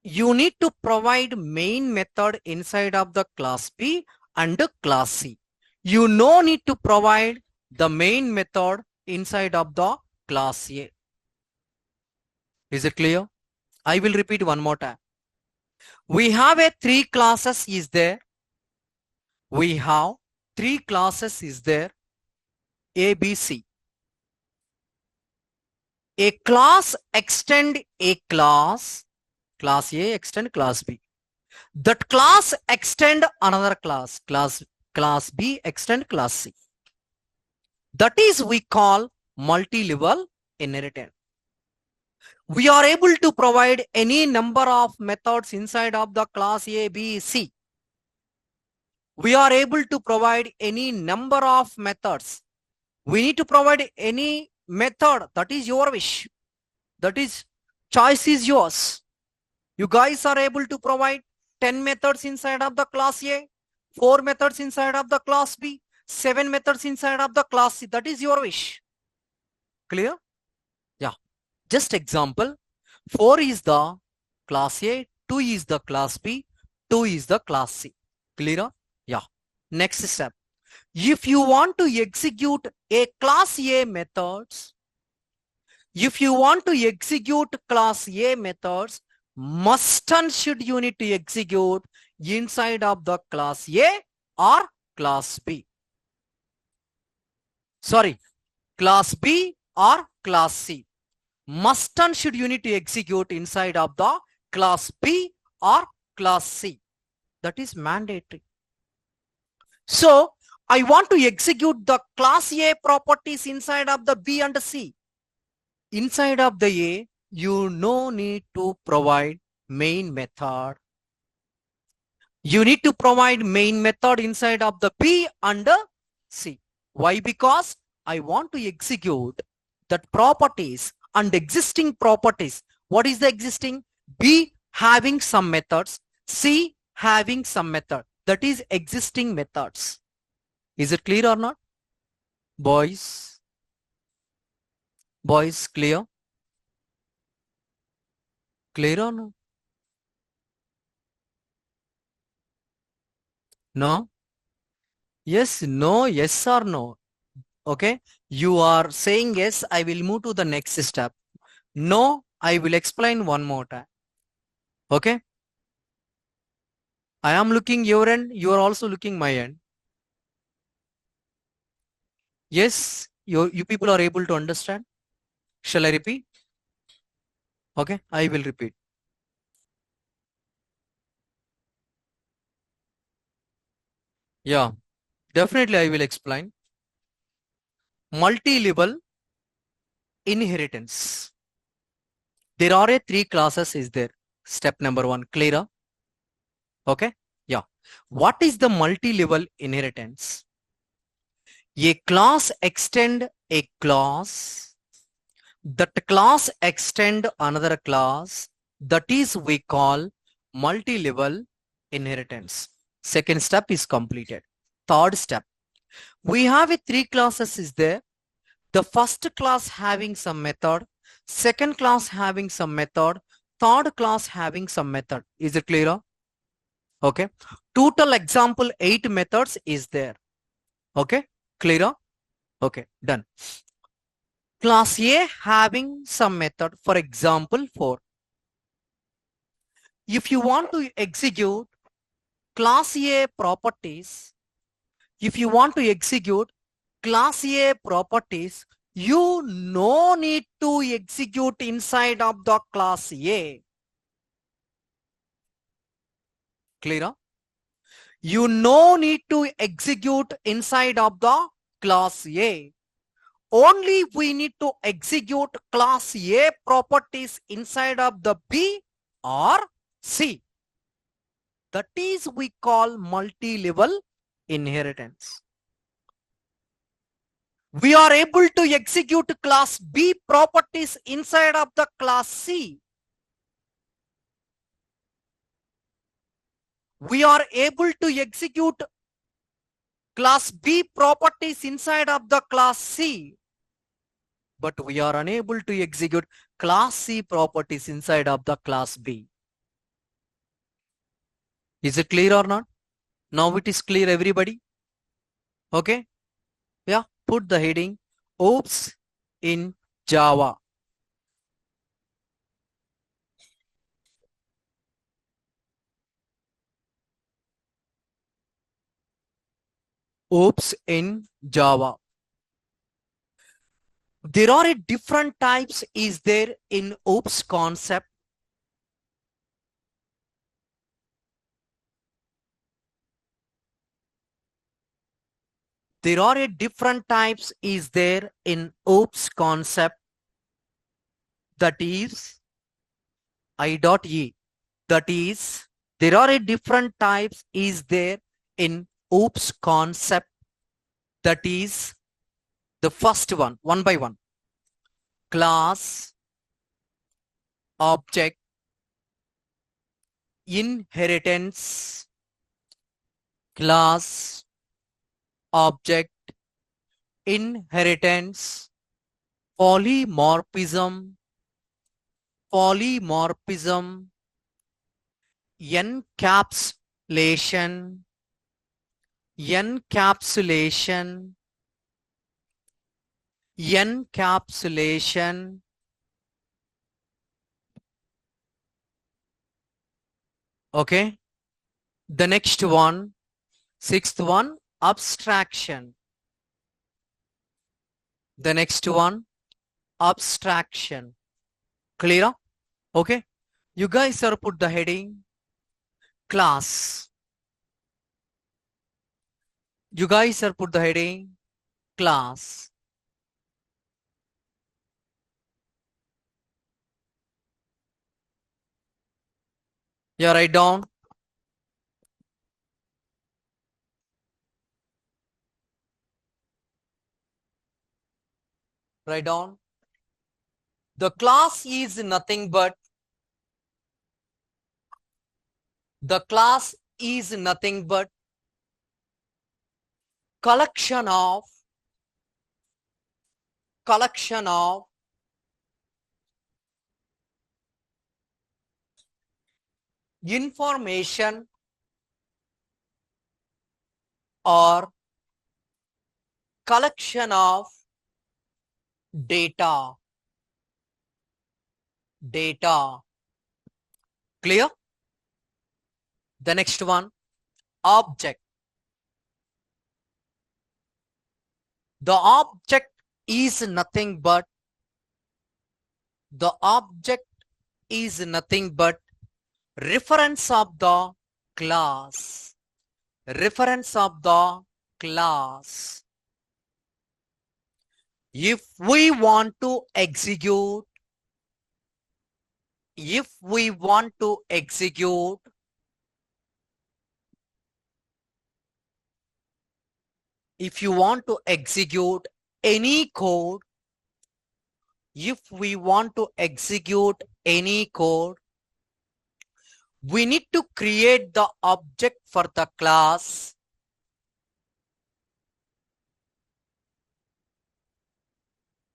[SPEAKER 1] You need to provide main method inside of the class B and class C. You no need to provide the main method inside of the class A. Is it clear? I will repeat one more time. We have a 3 classes is there. We have 3 classes is there. A, B, C. A class extend a class. Class A extend class B. That class extend another class. Class B extend class C. That is we call multi-level inheritance. We are able to provide any number of methods inside of the class A, B, C. We are able to provide any number of methods. We need to provide any method. That is your wish. That is choice is yours. You guys are able to provide 10 methods inside of the class A, 4 methods inside of the class B, 7 methods inside of the class C. That is your wish. Clear? Yeah. Just example. 4 is the class A, 2 is the class B, 2 is the class C. Clear? Yeah. Next step. If you want to execute a class A methods, if you want to execute class A methods, must and should you need to execute inside of the class A or class B. Sorry, class B or class C. Must and should you need to execute inside of the class B or class C. That is mandatory. So, I want to execute the class A properties inside of the B and C. Inside of the A, you no need to provide main method. You need to provide main method inside of the B and C. Why? Because I want to execute that properties and existing properties. What is the existing? B having some methods, C having some method. That is existing methods. Is it clear or not? Boys? Boys, clear? Clear or no? No? Yes, no, yes or no? Okay. You are saying yes, I will move to the next step. No, I will explain one more time. Okay. I am looking your end. You are also looking my end. Yes, you people are able to understand. Shall I repeat? Okay, I will repeat. Yeah, definitely I will explain. Multi-level inheritance. There are a 3 classes is there. Step number 1, clear? Okay. Yeah. What is the multi-level inheritance? A class extend a class. That class extend another class. That is we call multi-level inheritance. Second step is completed. Third step. We have a 3 classes is there. The first class having some method. Second class having some method. Third class having some method. Is it clear? Okay. Total example 8 methods is there. Okay. Clear? Okay. Done. Class A having some method, for example 4. If you want to execute class A properties, if you want to execute class A properties, you no need to execute inside of the class A. Clear? You no need to execute inside of the class A. only we need to execute class A properties inside of the B or C. That is we call multi-level inheritance. We are able to execute class B properties inside of the class C. We are able to execute class B properties inside of the class C. But we are unable to execute class C properties inside of the class B. Is it clear or not? Now it is clear, everybody. Okay. Yeah. Put the heading oops in Java. Oops in Java. There are different types is there in oops concept. There are different types is there in oops concept. That is I.E. That is, there are different types is there in oops concept. That is the first one by one. Class, object, inheritance, class, object, inheritance, polymorphism, encapsulation, encapsulation. Okay. The next one, sixth one, abstraction. The next one, abstraction. Clear? Okay. You guys are put the heading class. You guys are put the heading class. Yeah, write down. Write down. The class is nothing but collection of information or collection of data. Clear? The next one, object. The object is nothing but reference of the class. If we want to execute if you want to execute any code, we need to create the object for the class.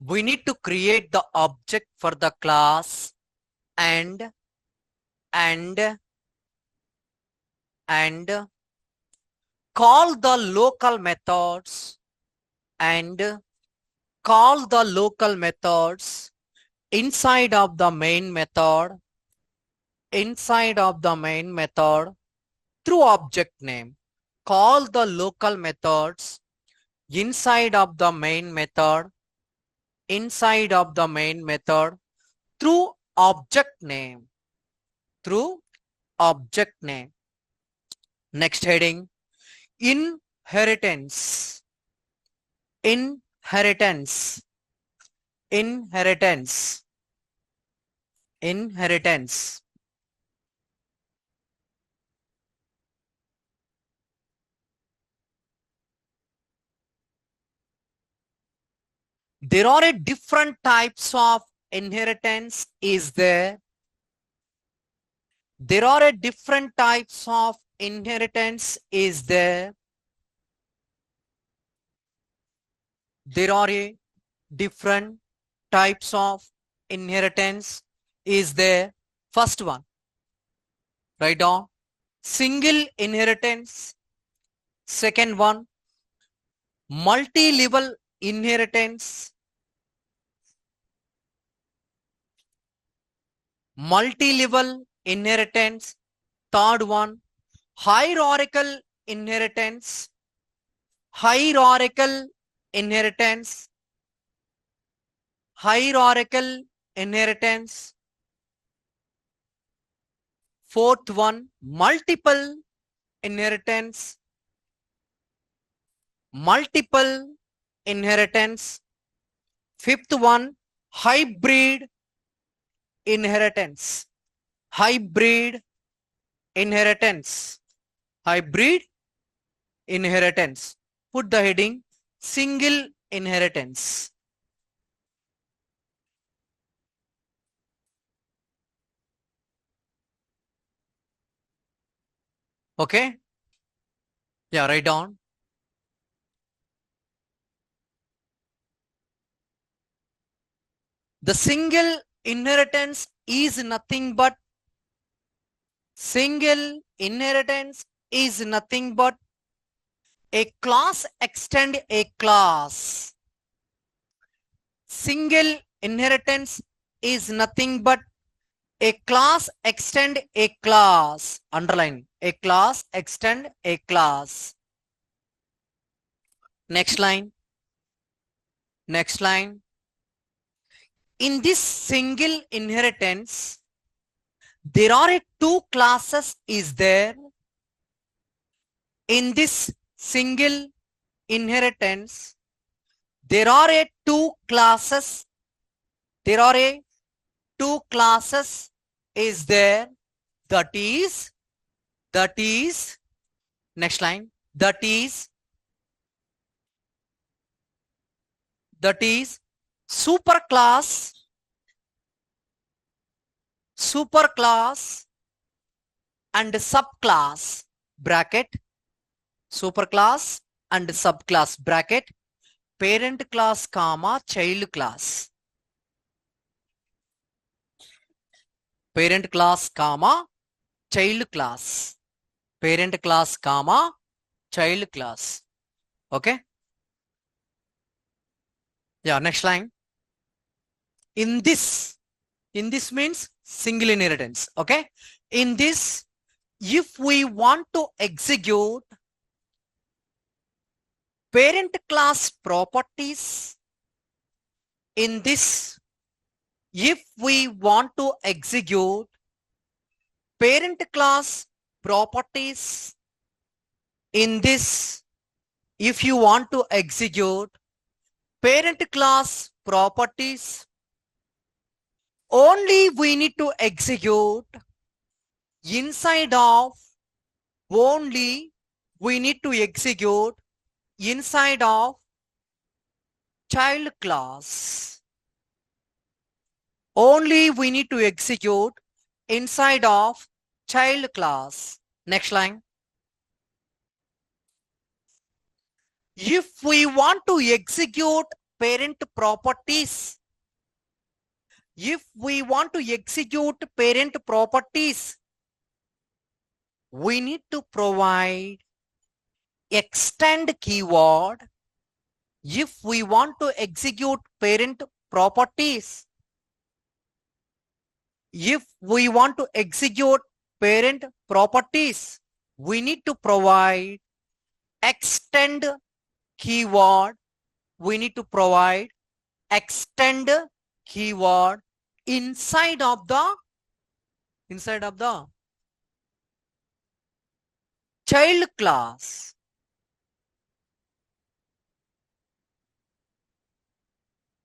[SPEAKER 1] We need to create the object for the class and call the local methods inside of the main method through object name. Call the local methods inside of the main method through object name. Next heading, inheritance. inheritance, inheritance, inheritance. There are a different types of inheritance is there. There are a different types of inheritance is there. There are a different types of inheritance is there. First one, write down single inheritance. Second one, multi-level inheritance. Multi-level inheritance. Third one, hierarchical inheritance. Hierarchical inheritance. Hierarchical inheritance. Fourth one, multiple inheritance. Multiple inheritance. Fifth one, hybrid inheritance. Hybrid inheritance. Hybrid inheritance. Put the heading single inheritance. Okay. Yeah, write down. The single inheritance is nothing but single inheritance is nothing but a class extend a class. Single inheritance is nothing but a class extend a class. Underline a class extend a class. Next line. Next line. In this single inheritance, there are two classes is there. In this single inheritance, there are two classes. There are two classes is there. That is next line. That is superclass, superclass and subclass bracket. Superclass and subclass bracket. Parent class comma child class. Parent class comma child class. Parent class comma child class. Okay. Yeah, next line. In this means single inheritance. Okay. In this, if we want to execute parent class properties, in this, if we want to execute parent class properties, in this, if you want to execute parent class properties, only we need to execute inside of, only we need to execute inside of child class. Only we need to execute inside of child class. Next line. If we want to execute parent properties, if we want to execute parent properties, we need to provide extend keyword. If we want to execute parent properties, if we want to execute parent properties, we need to provide extend keyword. We need to provide extend keyword inside of the child class.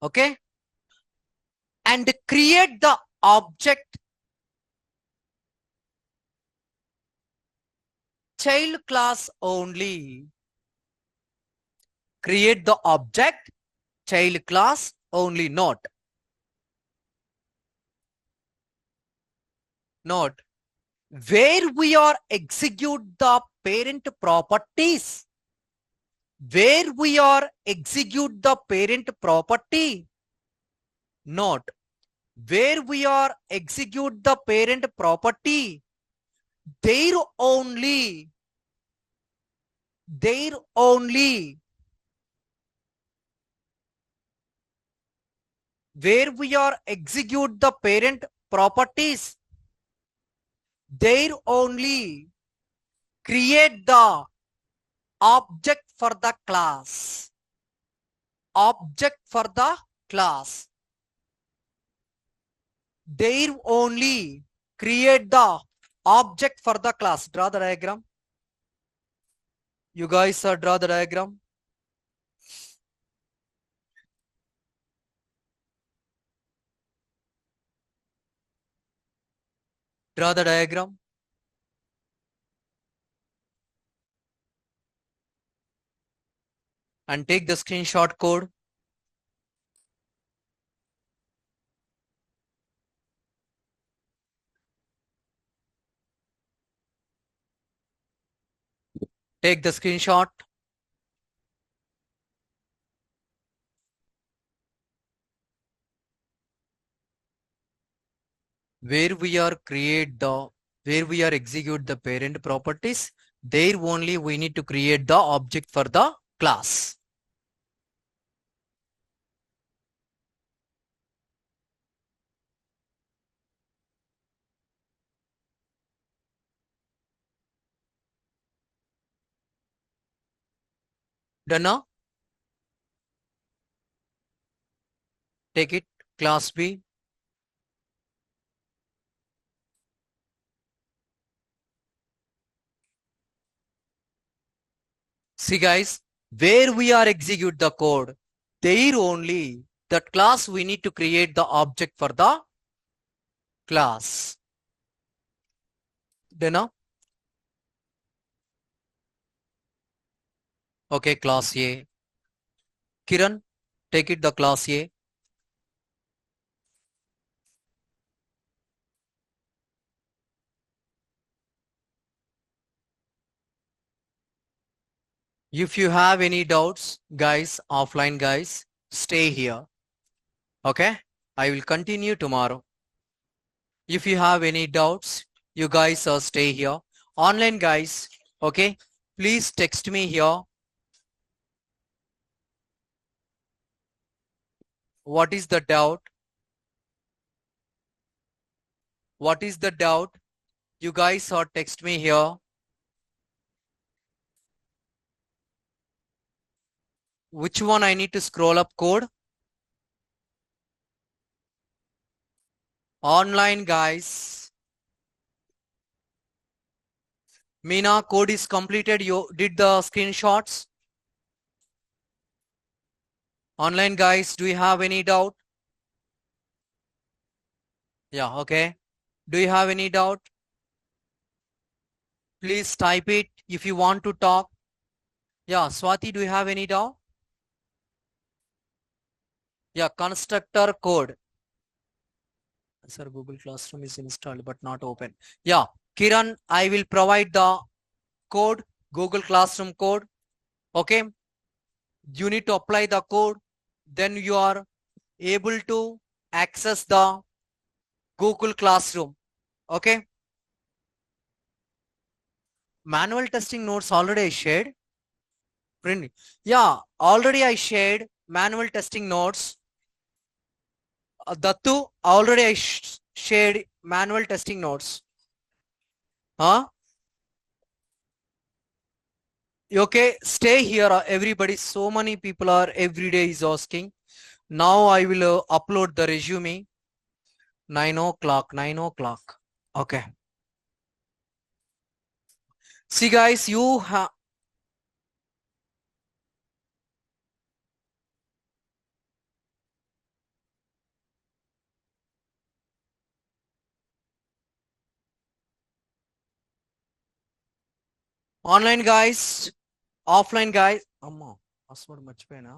[SPEAKER 1] Okay. And create the object child class only. Create the object child class only. Note where we are execute the parent properties. Where we are execute the parent property. Note where we are execute the parent property. There only. There only. Where we are execute the parent properties. There only create the object for the class. Object for the class. There only create the object for the class. Draw the diagram. You guys draw the diagram. Draw the diagram. And take the screenshot code. Take the screenshot. Where we are execute the parent properties, there only we need to create the object for the class. Done now? Take it, class B. See guys, where we are execute the code, there only that class we need to create the object for the class. Done now? Okay, class A. Kiran, take it the class A. If you have any doubts, guys, offline guys, stay here. Okay, I will continue tomorrow. If you have any doubts, you guys stay here. Online guys, okay, please text me here. What is the doubt? What is the doubt? You guys text me here. Which one I need to scroll up code? Online guys. Meena, code is completed. You did the screenshots. Online guys, do you have any doubt? Yeah, okay. Do you have any doubt? Please type it if you want to talk. Yeah, Swati, do you have any doubt? Yeah, constructor code. Sir, Google Classroom is installed but not open. Yeah, Kiran, I will provide the code, Google Classroom code. Okay. You need to apply the code. Then you are able to access the Google Classroom. Okay. Manual testing notes already I shared. Print. Yeah, already I shared manual testing notes. Dattu, already I shared manual testing notes. Huh? Okay, stay here. Everybody, so many people are every day is asking. Now I will upload the resume. 9 o'clock, 9 o'clock. Okay. See guys, you have Online guys, offline guys. అమ్మా password మర్చిపోయినా.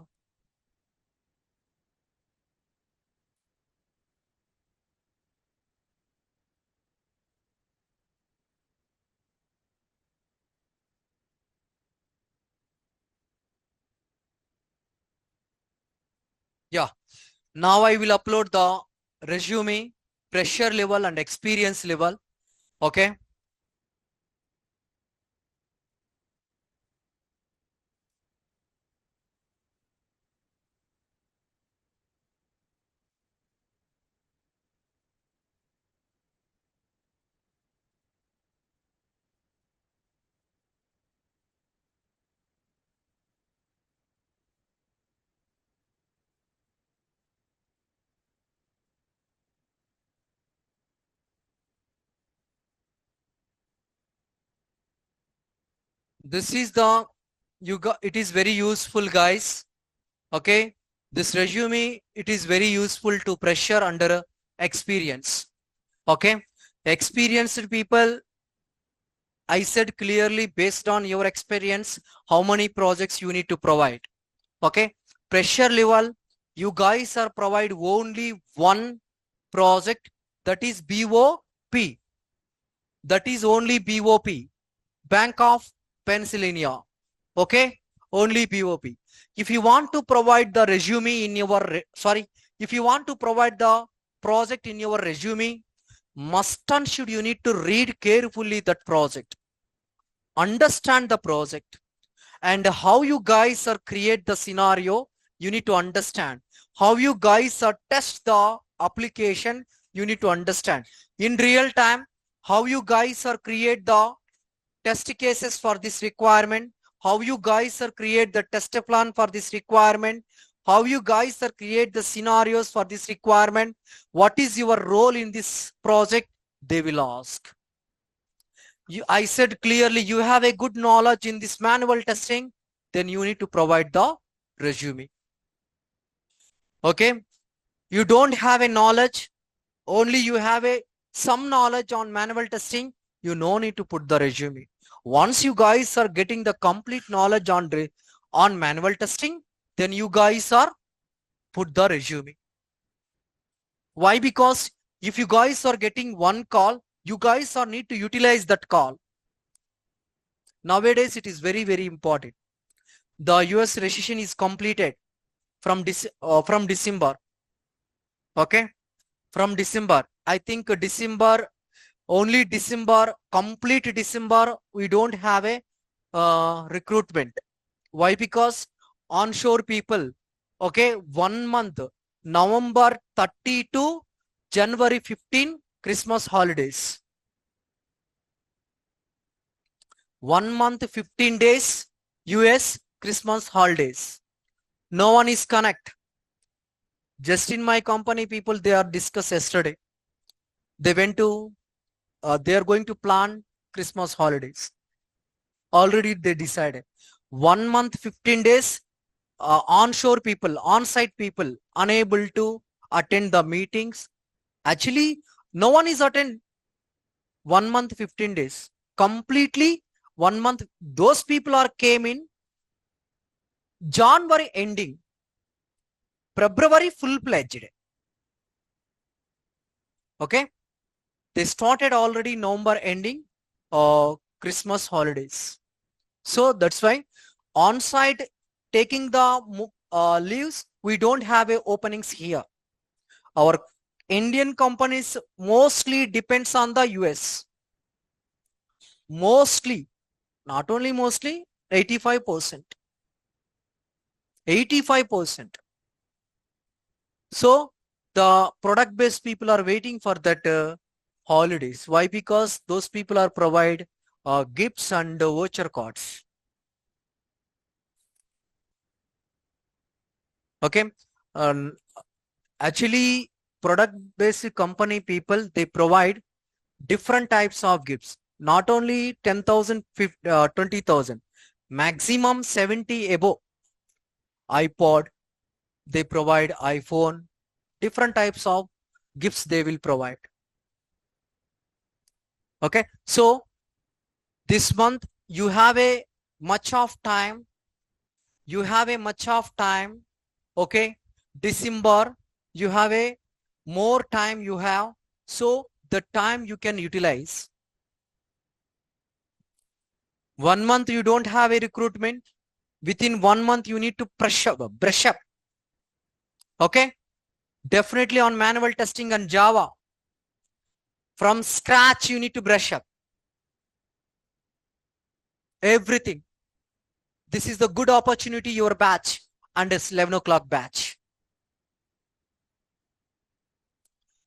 [SPEAKER 1] Yeah. Now I will upload the resume, pressure level and experience level. Okay. This is the, you got, it is very useful guys. Okay. This resume, it is very useful to pressure under experience. Okay. Experienced people, I said clearly based on your experience, how many projects you need to provide. Okay. Pressure level, you guys are provide only one project, that is BOP. That is only BOP. Bank of Pennsylvania. Okay. Only BOP. If you want to provide the resume in your, if you want to provide the project in your resume, must and should you need to read carefully that project, understand the project, and how you guys are create the scenario. You need to understand how you guys are test the application. You need to understand in real time how you guys are create the test cases for this requirement, how you guys are create the test plan for this requirement, how you guys are create the scenarios for this requirement, what is your role in this project, they will ask. I said clearly, you have a good knowledge in this manual testing, then you need to provide the resume. Okay. You don't have a knowledge, only you have a some knowledge on manual testing, you no need to put the resume. Once you guys are getting the complete knowledge on manual testing, then you guys are put the resume. Why? Because if you guys are getting one call, you guys are need to utilize that call. Nowadays it is very, very important. The US recession is completed from December. Okay. From December, I think December, only December, complete December, we don't have a recruitment. Why? Because onshore people, okay, 1 month, November 30 to January 15, Christmas holidays. 1 month, 15 days, US Christmas holidays. No one is connect. Just in my company, people, they are discussed yesterday. They went to, they are going to plan Christmas holidays. Already they decided. 1 month, 15 days, onshore people, on-site people, unable to attend the meetings. Actually, no one is attend 1 month, 15 days. Completely 1 month. Those people are came in January ending, February full-fledged. Okay. They started already November ending, Christmas holidays. So that's why on-site taking the leaves, we don't have a openings here. Our Indian companies mostly depends on the US. Mostly, not only mostly, 85%. 85%. So the product-based people are waiting for that holidays. Why? Because those people are provide gifts and voucher cards. Okay. Actually, product-based company people, they provide different types of gifts. Not only 10,000, 20,000, maximum 70 above. iPod, they provide iPhone, different types of gifts they will provide. Okay. So this month you have a much of time. You have a much of time. Okay. December, you have a more time you have. So the time you can utilize. 1 month you don't have a recruitment. Within 1 month you need to brush up. Okay. Definitely on manual testing and Java. From scratch you need to brush up. Everything. This is the good opportunity, your batch, and it's 11 o'clock batch.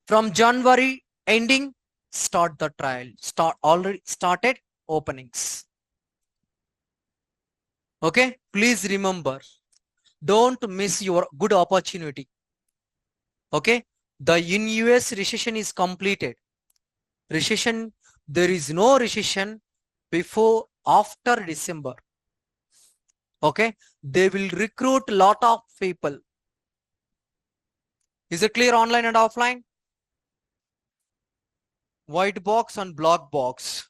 [SPEAKER 1] From January ending, start the trial. Already started openings. Okay, please remember, don't miss your good opportunity. Okay, the in US recession is completed. Recession, there is no recession after December. Okay, they will recruit a lot of people. Is it clear, online and offline? White box and black box.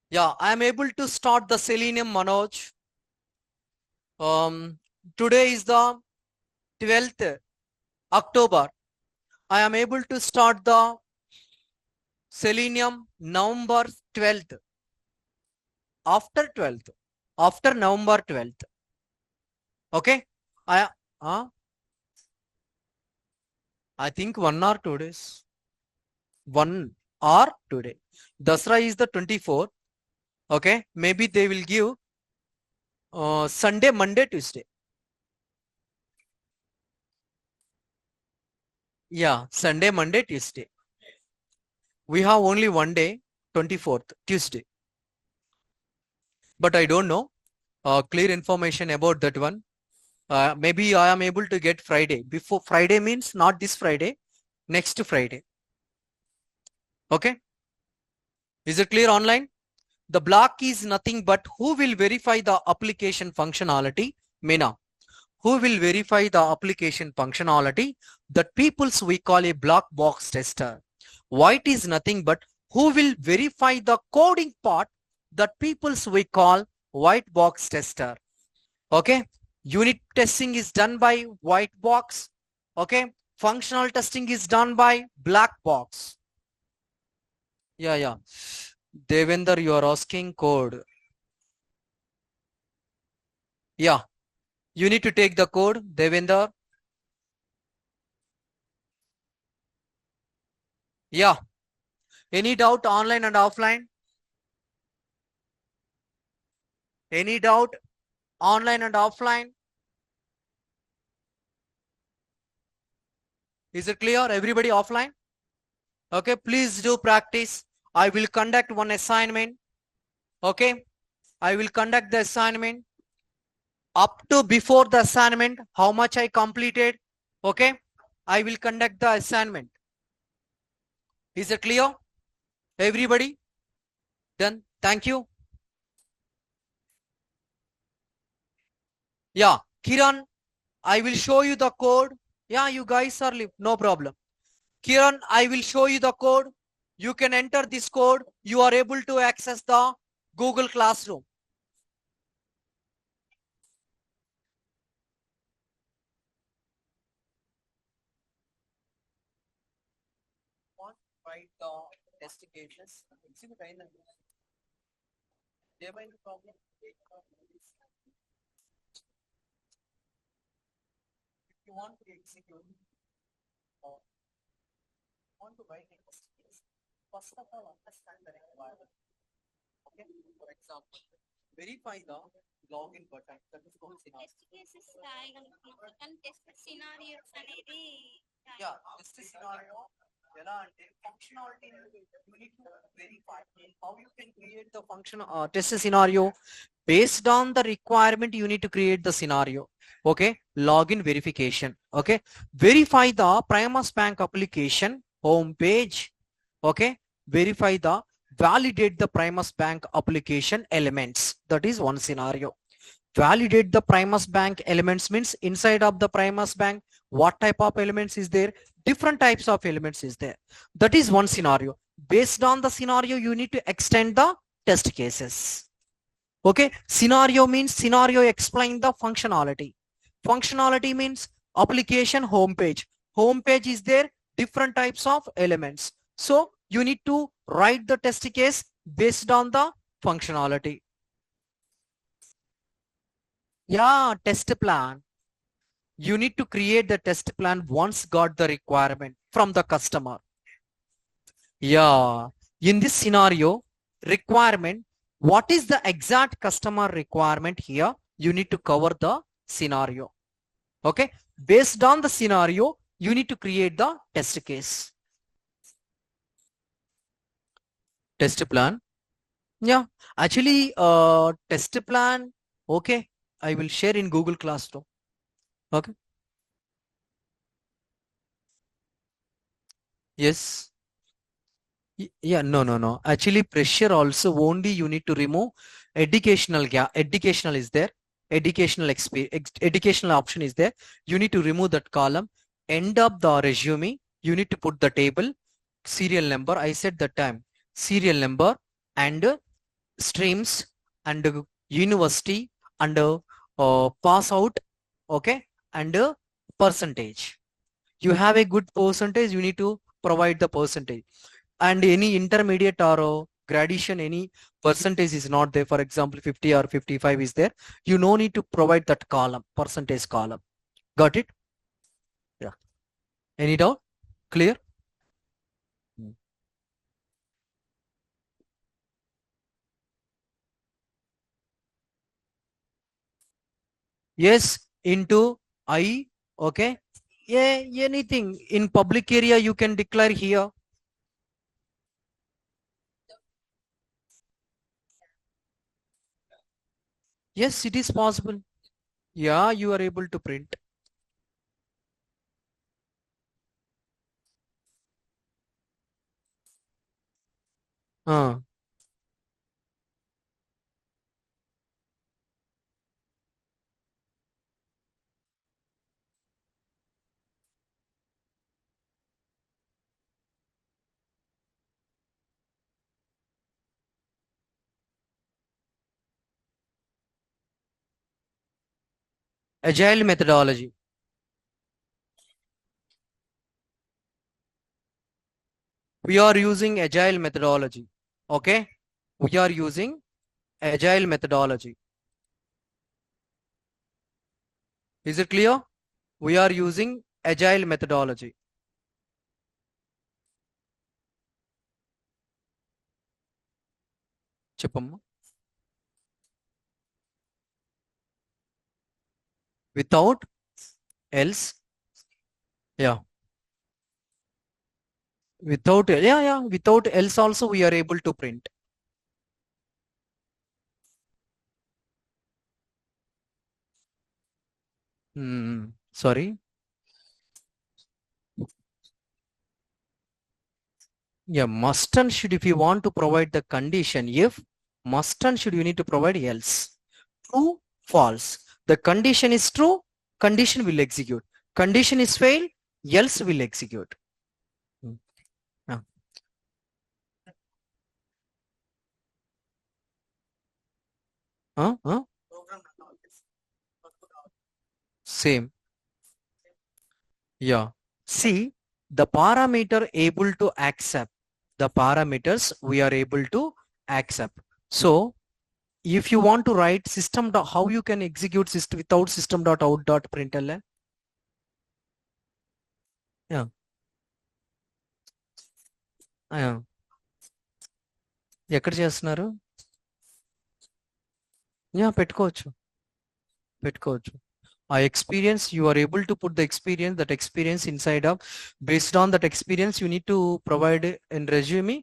[SPEAKER 1] Yeah, I am able to start the Selenium, Manoj. Today is the 12th October. I am able to start the Selenium November 12th. After 12th. After November 12th. Okay. I think 1 or 2 days. 1 or 2 days. Dasra is the 24th. Okay. Maybe they will give Sunday, Monday, Tuesday. Yeah, Sunday, Monday, Tuesday. We have only 1 day, 24th, Tuesday. But I don't know clear information about that one. Maybe I am able to get Friday. Before Friday means not this Friday, next Friday. Okay. Is it clear, online? The block is nothing but who will verify the application functionality? Meena. Who will verify the application functionality? That peoples we call a black box tester. White is nothing but who will verify the coding part? That peoples we call white box tester. Okay. Unit testing is done by white box. Okay. Functional testing is done by black box. Yeah. Devender, you are asking code. Yeah. You need to take the code, Devender. Yeah. Any doubt, online and offline? Any doubt, online and offline? Is it clear? Everybody offline? Okay, please do practice. I will conduct one assignment. Okay, I will conduct the assignment. Up to before the assignment, how much I completed? Okay, I will conduct the assignment. Is it clear? Everybody? Done. Thank you. Yeah, Kiran, I will show you the code. Yeah, you guys are live. No problem. Kiran, I will show you the code. You can enter this code. You are able to access the Google Classroom. Write the investigations. If you want to execute or want to write investigations, first of all, understand the requirement. Okay, for example, verify the login button. That is called scenario. Yeah, test scenario. Functionality, you need to verify how you can create the function test scenario. Based on the requirement, you need to create the scenario. Okay, login verification. Okay, verify the Primus Bank application home page. Okay, verify the validate the Primus Bank application elements. That is one scenario. Validate the Primus Bank elements means inside of the Primus Bank, what type of elements is there? Different types of elements is there. That is one scenario. Based on the scenario, you need to extend the test cases. Okay, scenario means scenario explain the functionality. Functionality means application homepage. Homepage is there, different types of elements. So you need to write the test case based on the functionality. Yeah, test plan. You need to create the test plan once got the requirement from the customer. Yeah, in this scenario, requirement, what is the exact customer requirement here? You need to cover the scenario. Okay, based on the scenario, you need to create the test case. Test plan. Yeah, actually, test plan. Okay, I will share in Google Classroom. Okay. Yes. Yeah, no. Actually, pressure also only you need to remove educational gap. Educational is there. Educational educational option is there. You need to remove that column. End of the resume. You need to put the table, serial number. I said that time serial number and streams and university and pass out. Okay, and percentage. You have a good percentage. You need to provide the percentage, and any intermediate or graduation, any percentage is not there. For example, 50 or 55 is there. You no need to provide that column, percentage column. Got it? Yeah. Any doubt? Clear? Mm. Yes, into I. Okay. Yeah, anything in public area you can declare here. Yes, it is possible. Yeah, you are able to print. uh, Agile methodology. We are using agile methodology. Okay, we are using agile methodology. Is it clear? We are using agile methodology. Chepamma. Without else. Yeah. Without else also we are able to print. Sorry. Yeah, must and should, if you want to provide the condition, if must and should, you need to provide else. True, false. The condition is true, condition will execute. Condition is fail, else will execute. Hmm. Yeah. Huh? Huh? Same. Yeah. See, the parameter able to accept, the parameters we are able to accept. So if you want to write system dot, how you can execute system without system dot out dot println? Yeah. Yeah. ఎక్కడ చేస్తున్నారు? Yeah పెట్టుకోవచ్చు. పెట్టుకోవచ్చు. ఆ experience you are able to put the experience, that experience inside of, based on that experience you need to provide in resume,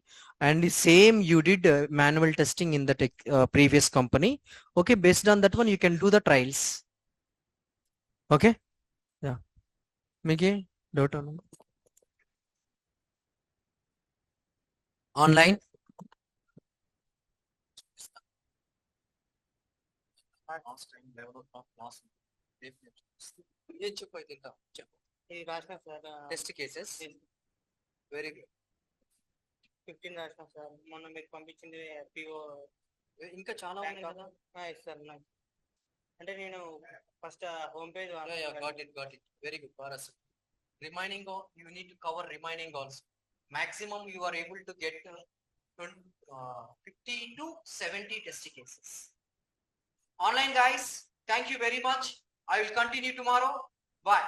[SPEAKER 1] and the same you did manual testing in the previous company. Okay, based on that one you can do the trials. Okay. Yeah. Miki doubt on online. ఏం చెప్పు అయితే ఇంకా చెప్పు. Test cases. Very good.
[SPEAKER 2] 15 రాసిన sir. మొన్న మీకు పంపించింది PO
[SPEAKER 1] ఇంకా చాలా ఉన్నాయి
[SPEAKER 2] బ్యాంక్
[SPEAKER 1] కదా.
[SPEAKER 2] Yes sir. అంటే నేను first home page
[SPEAKER 1] got it. Very good, Paras. Remaining, you need to cover remaining also. Maximum you are able to get 50 to 70 test cases. Online guys, thank you very much. I will continue tomorrow. Bye.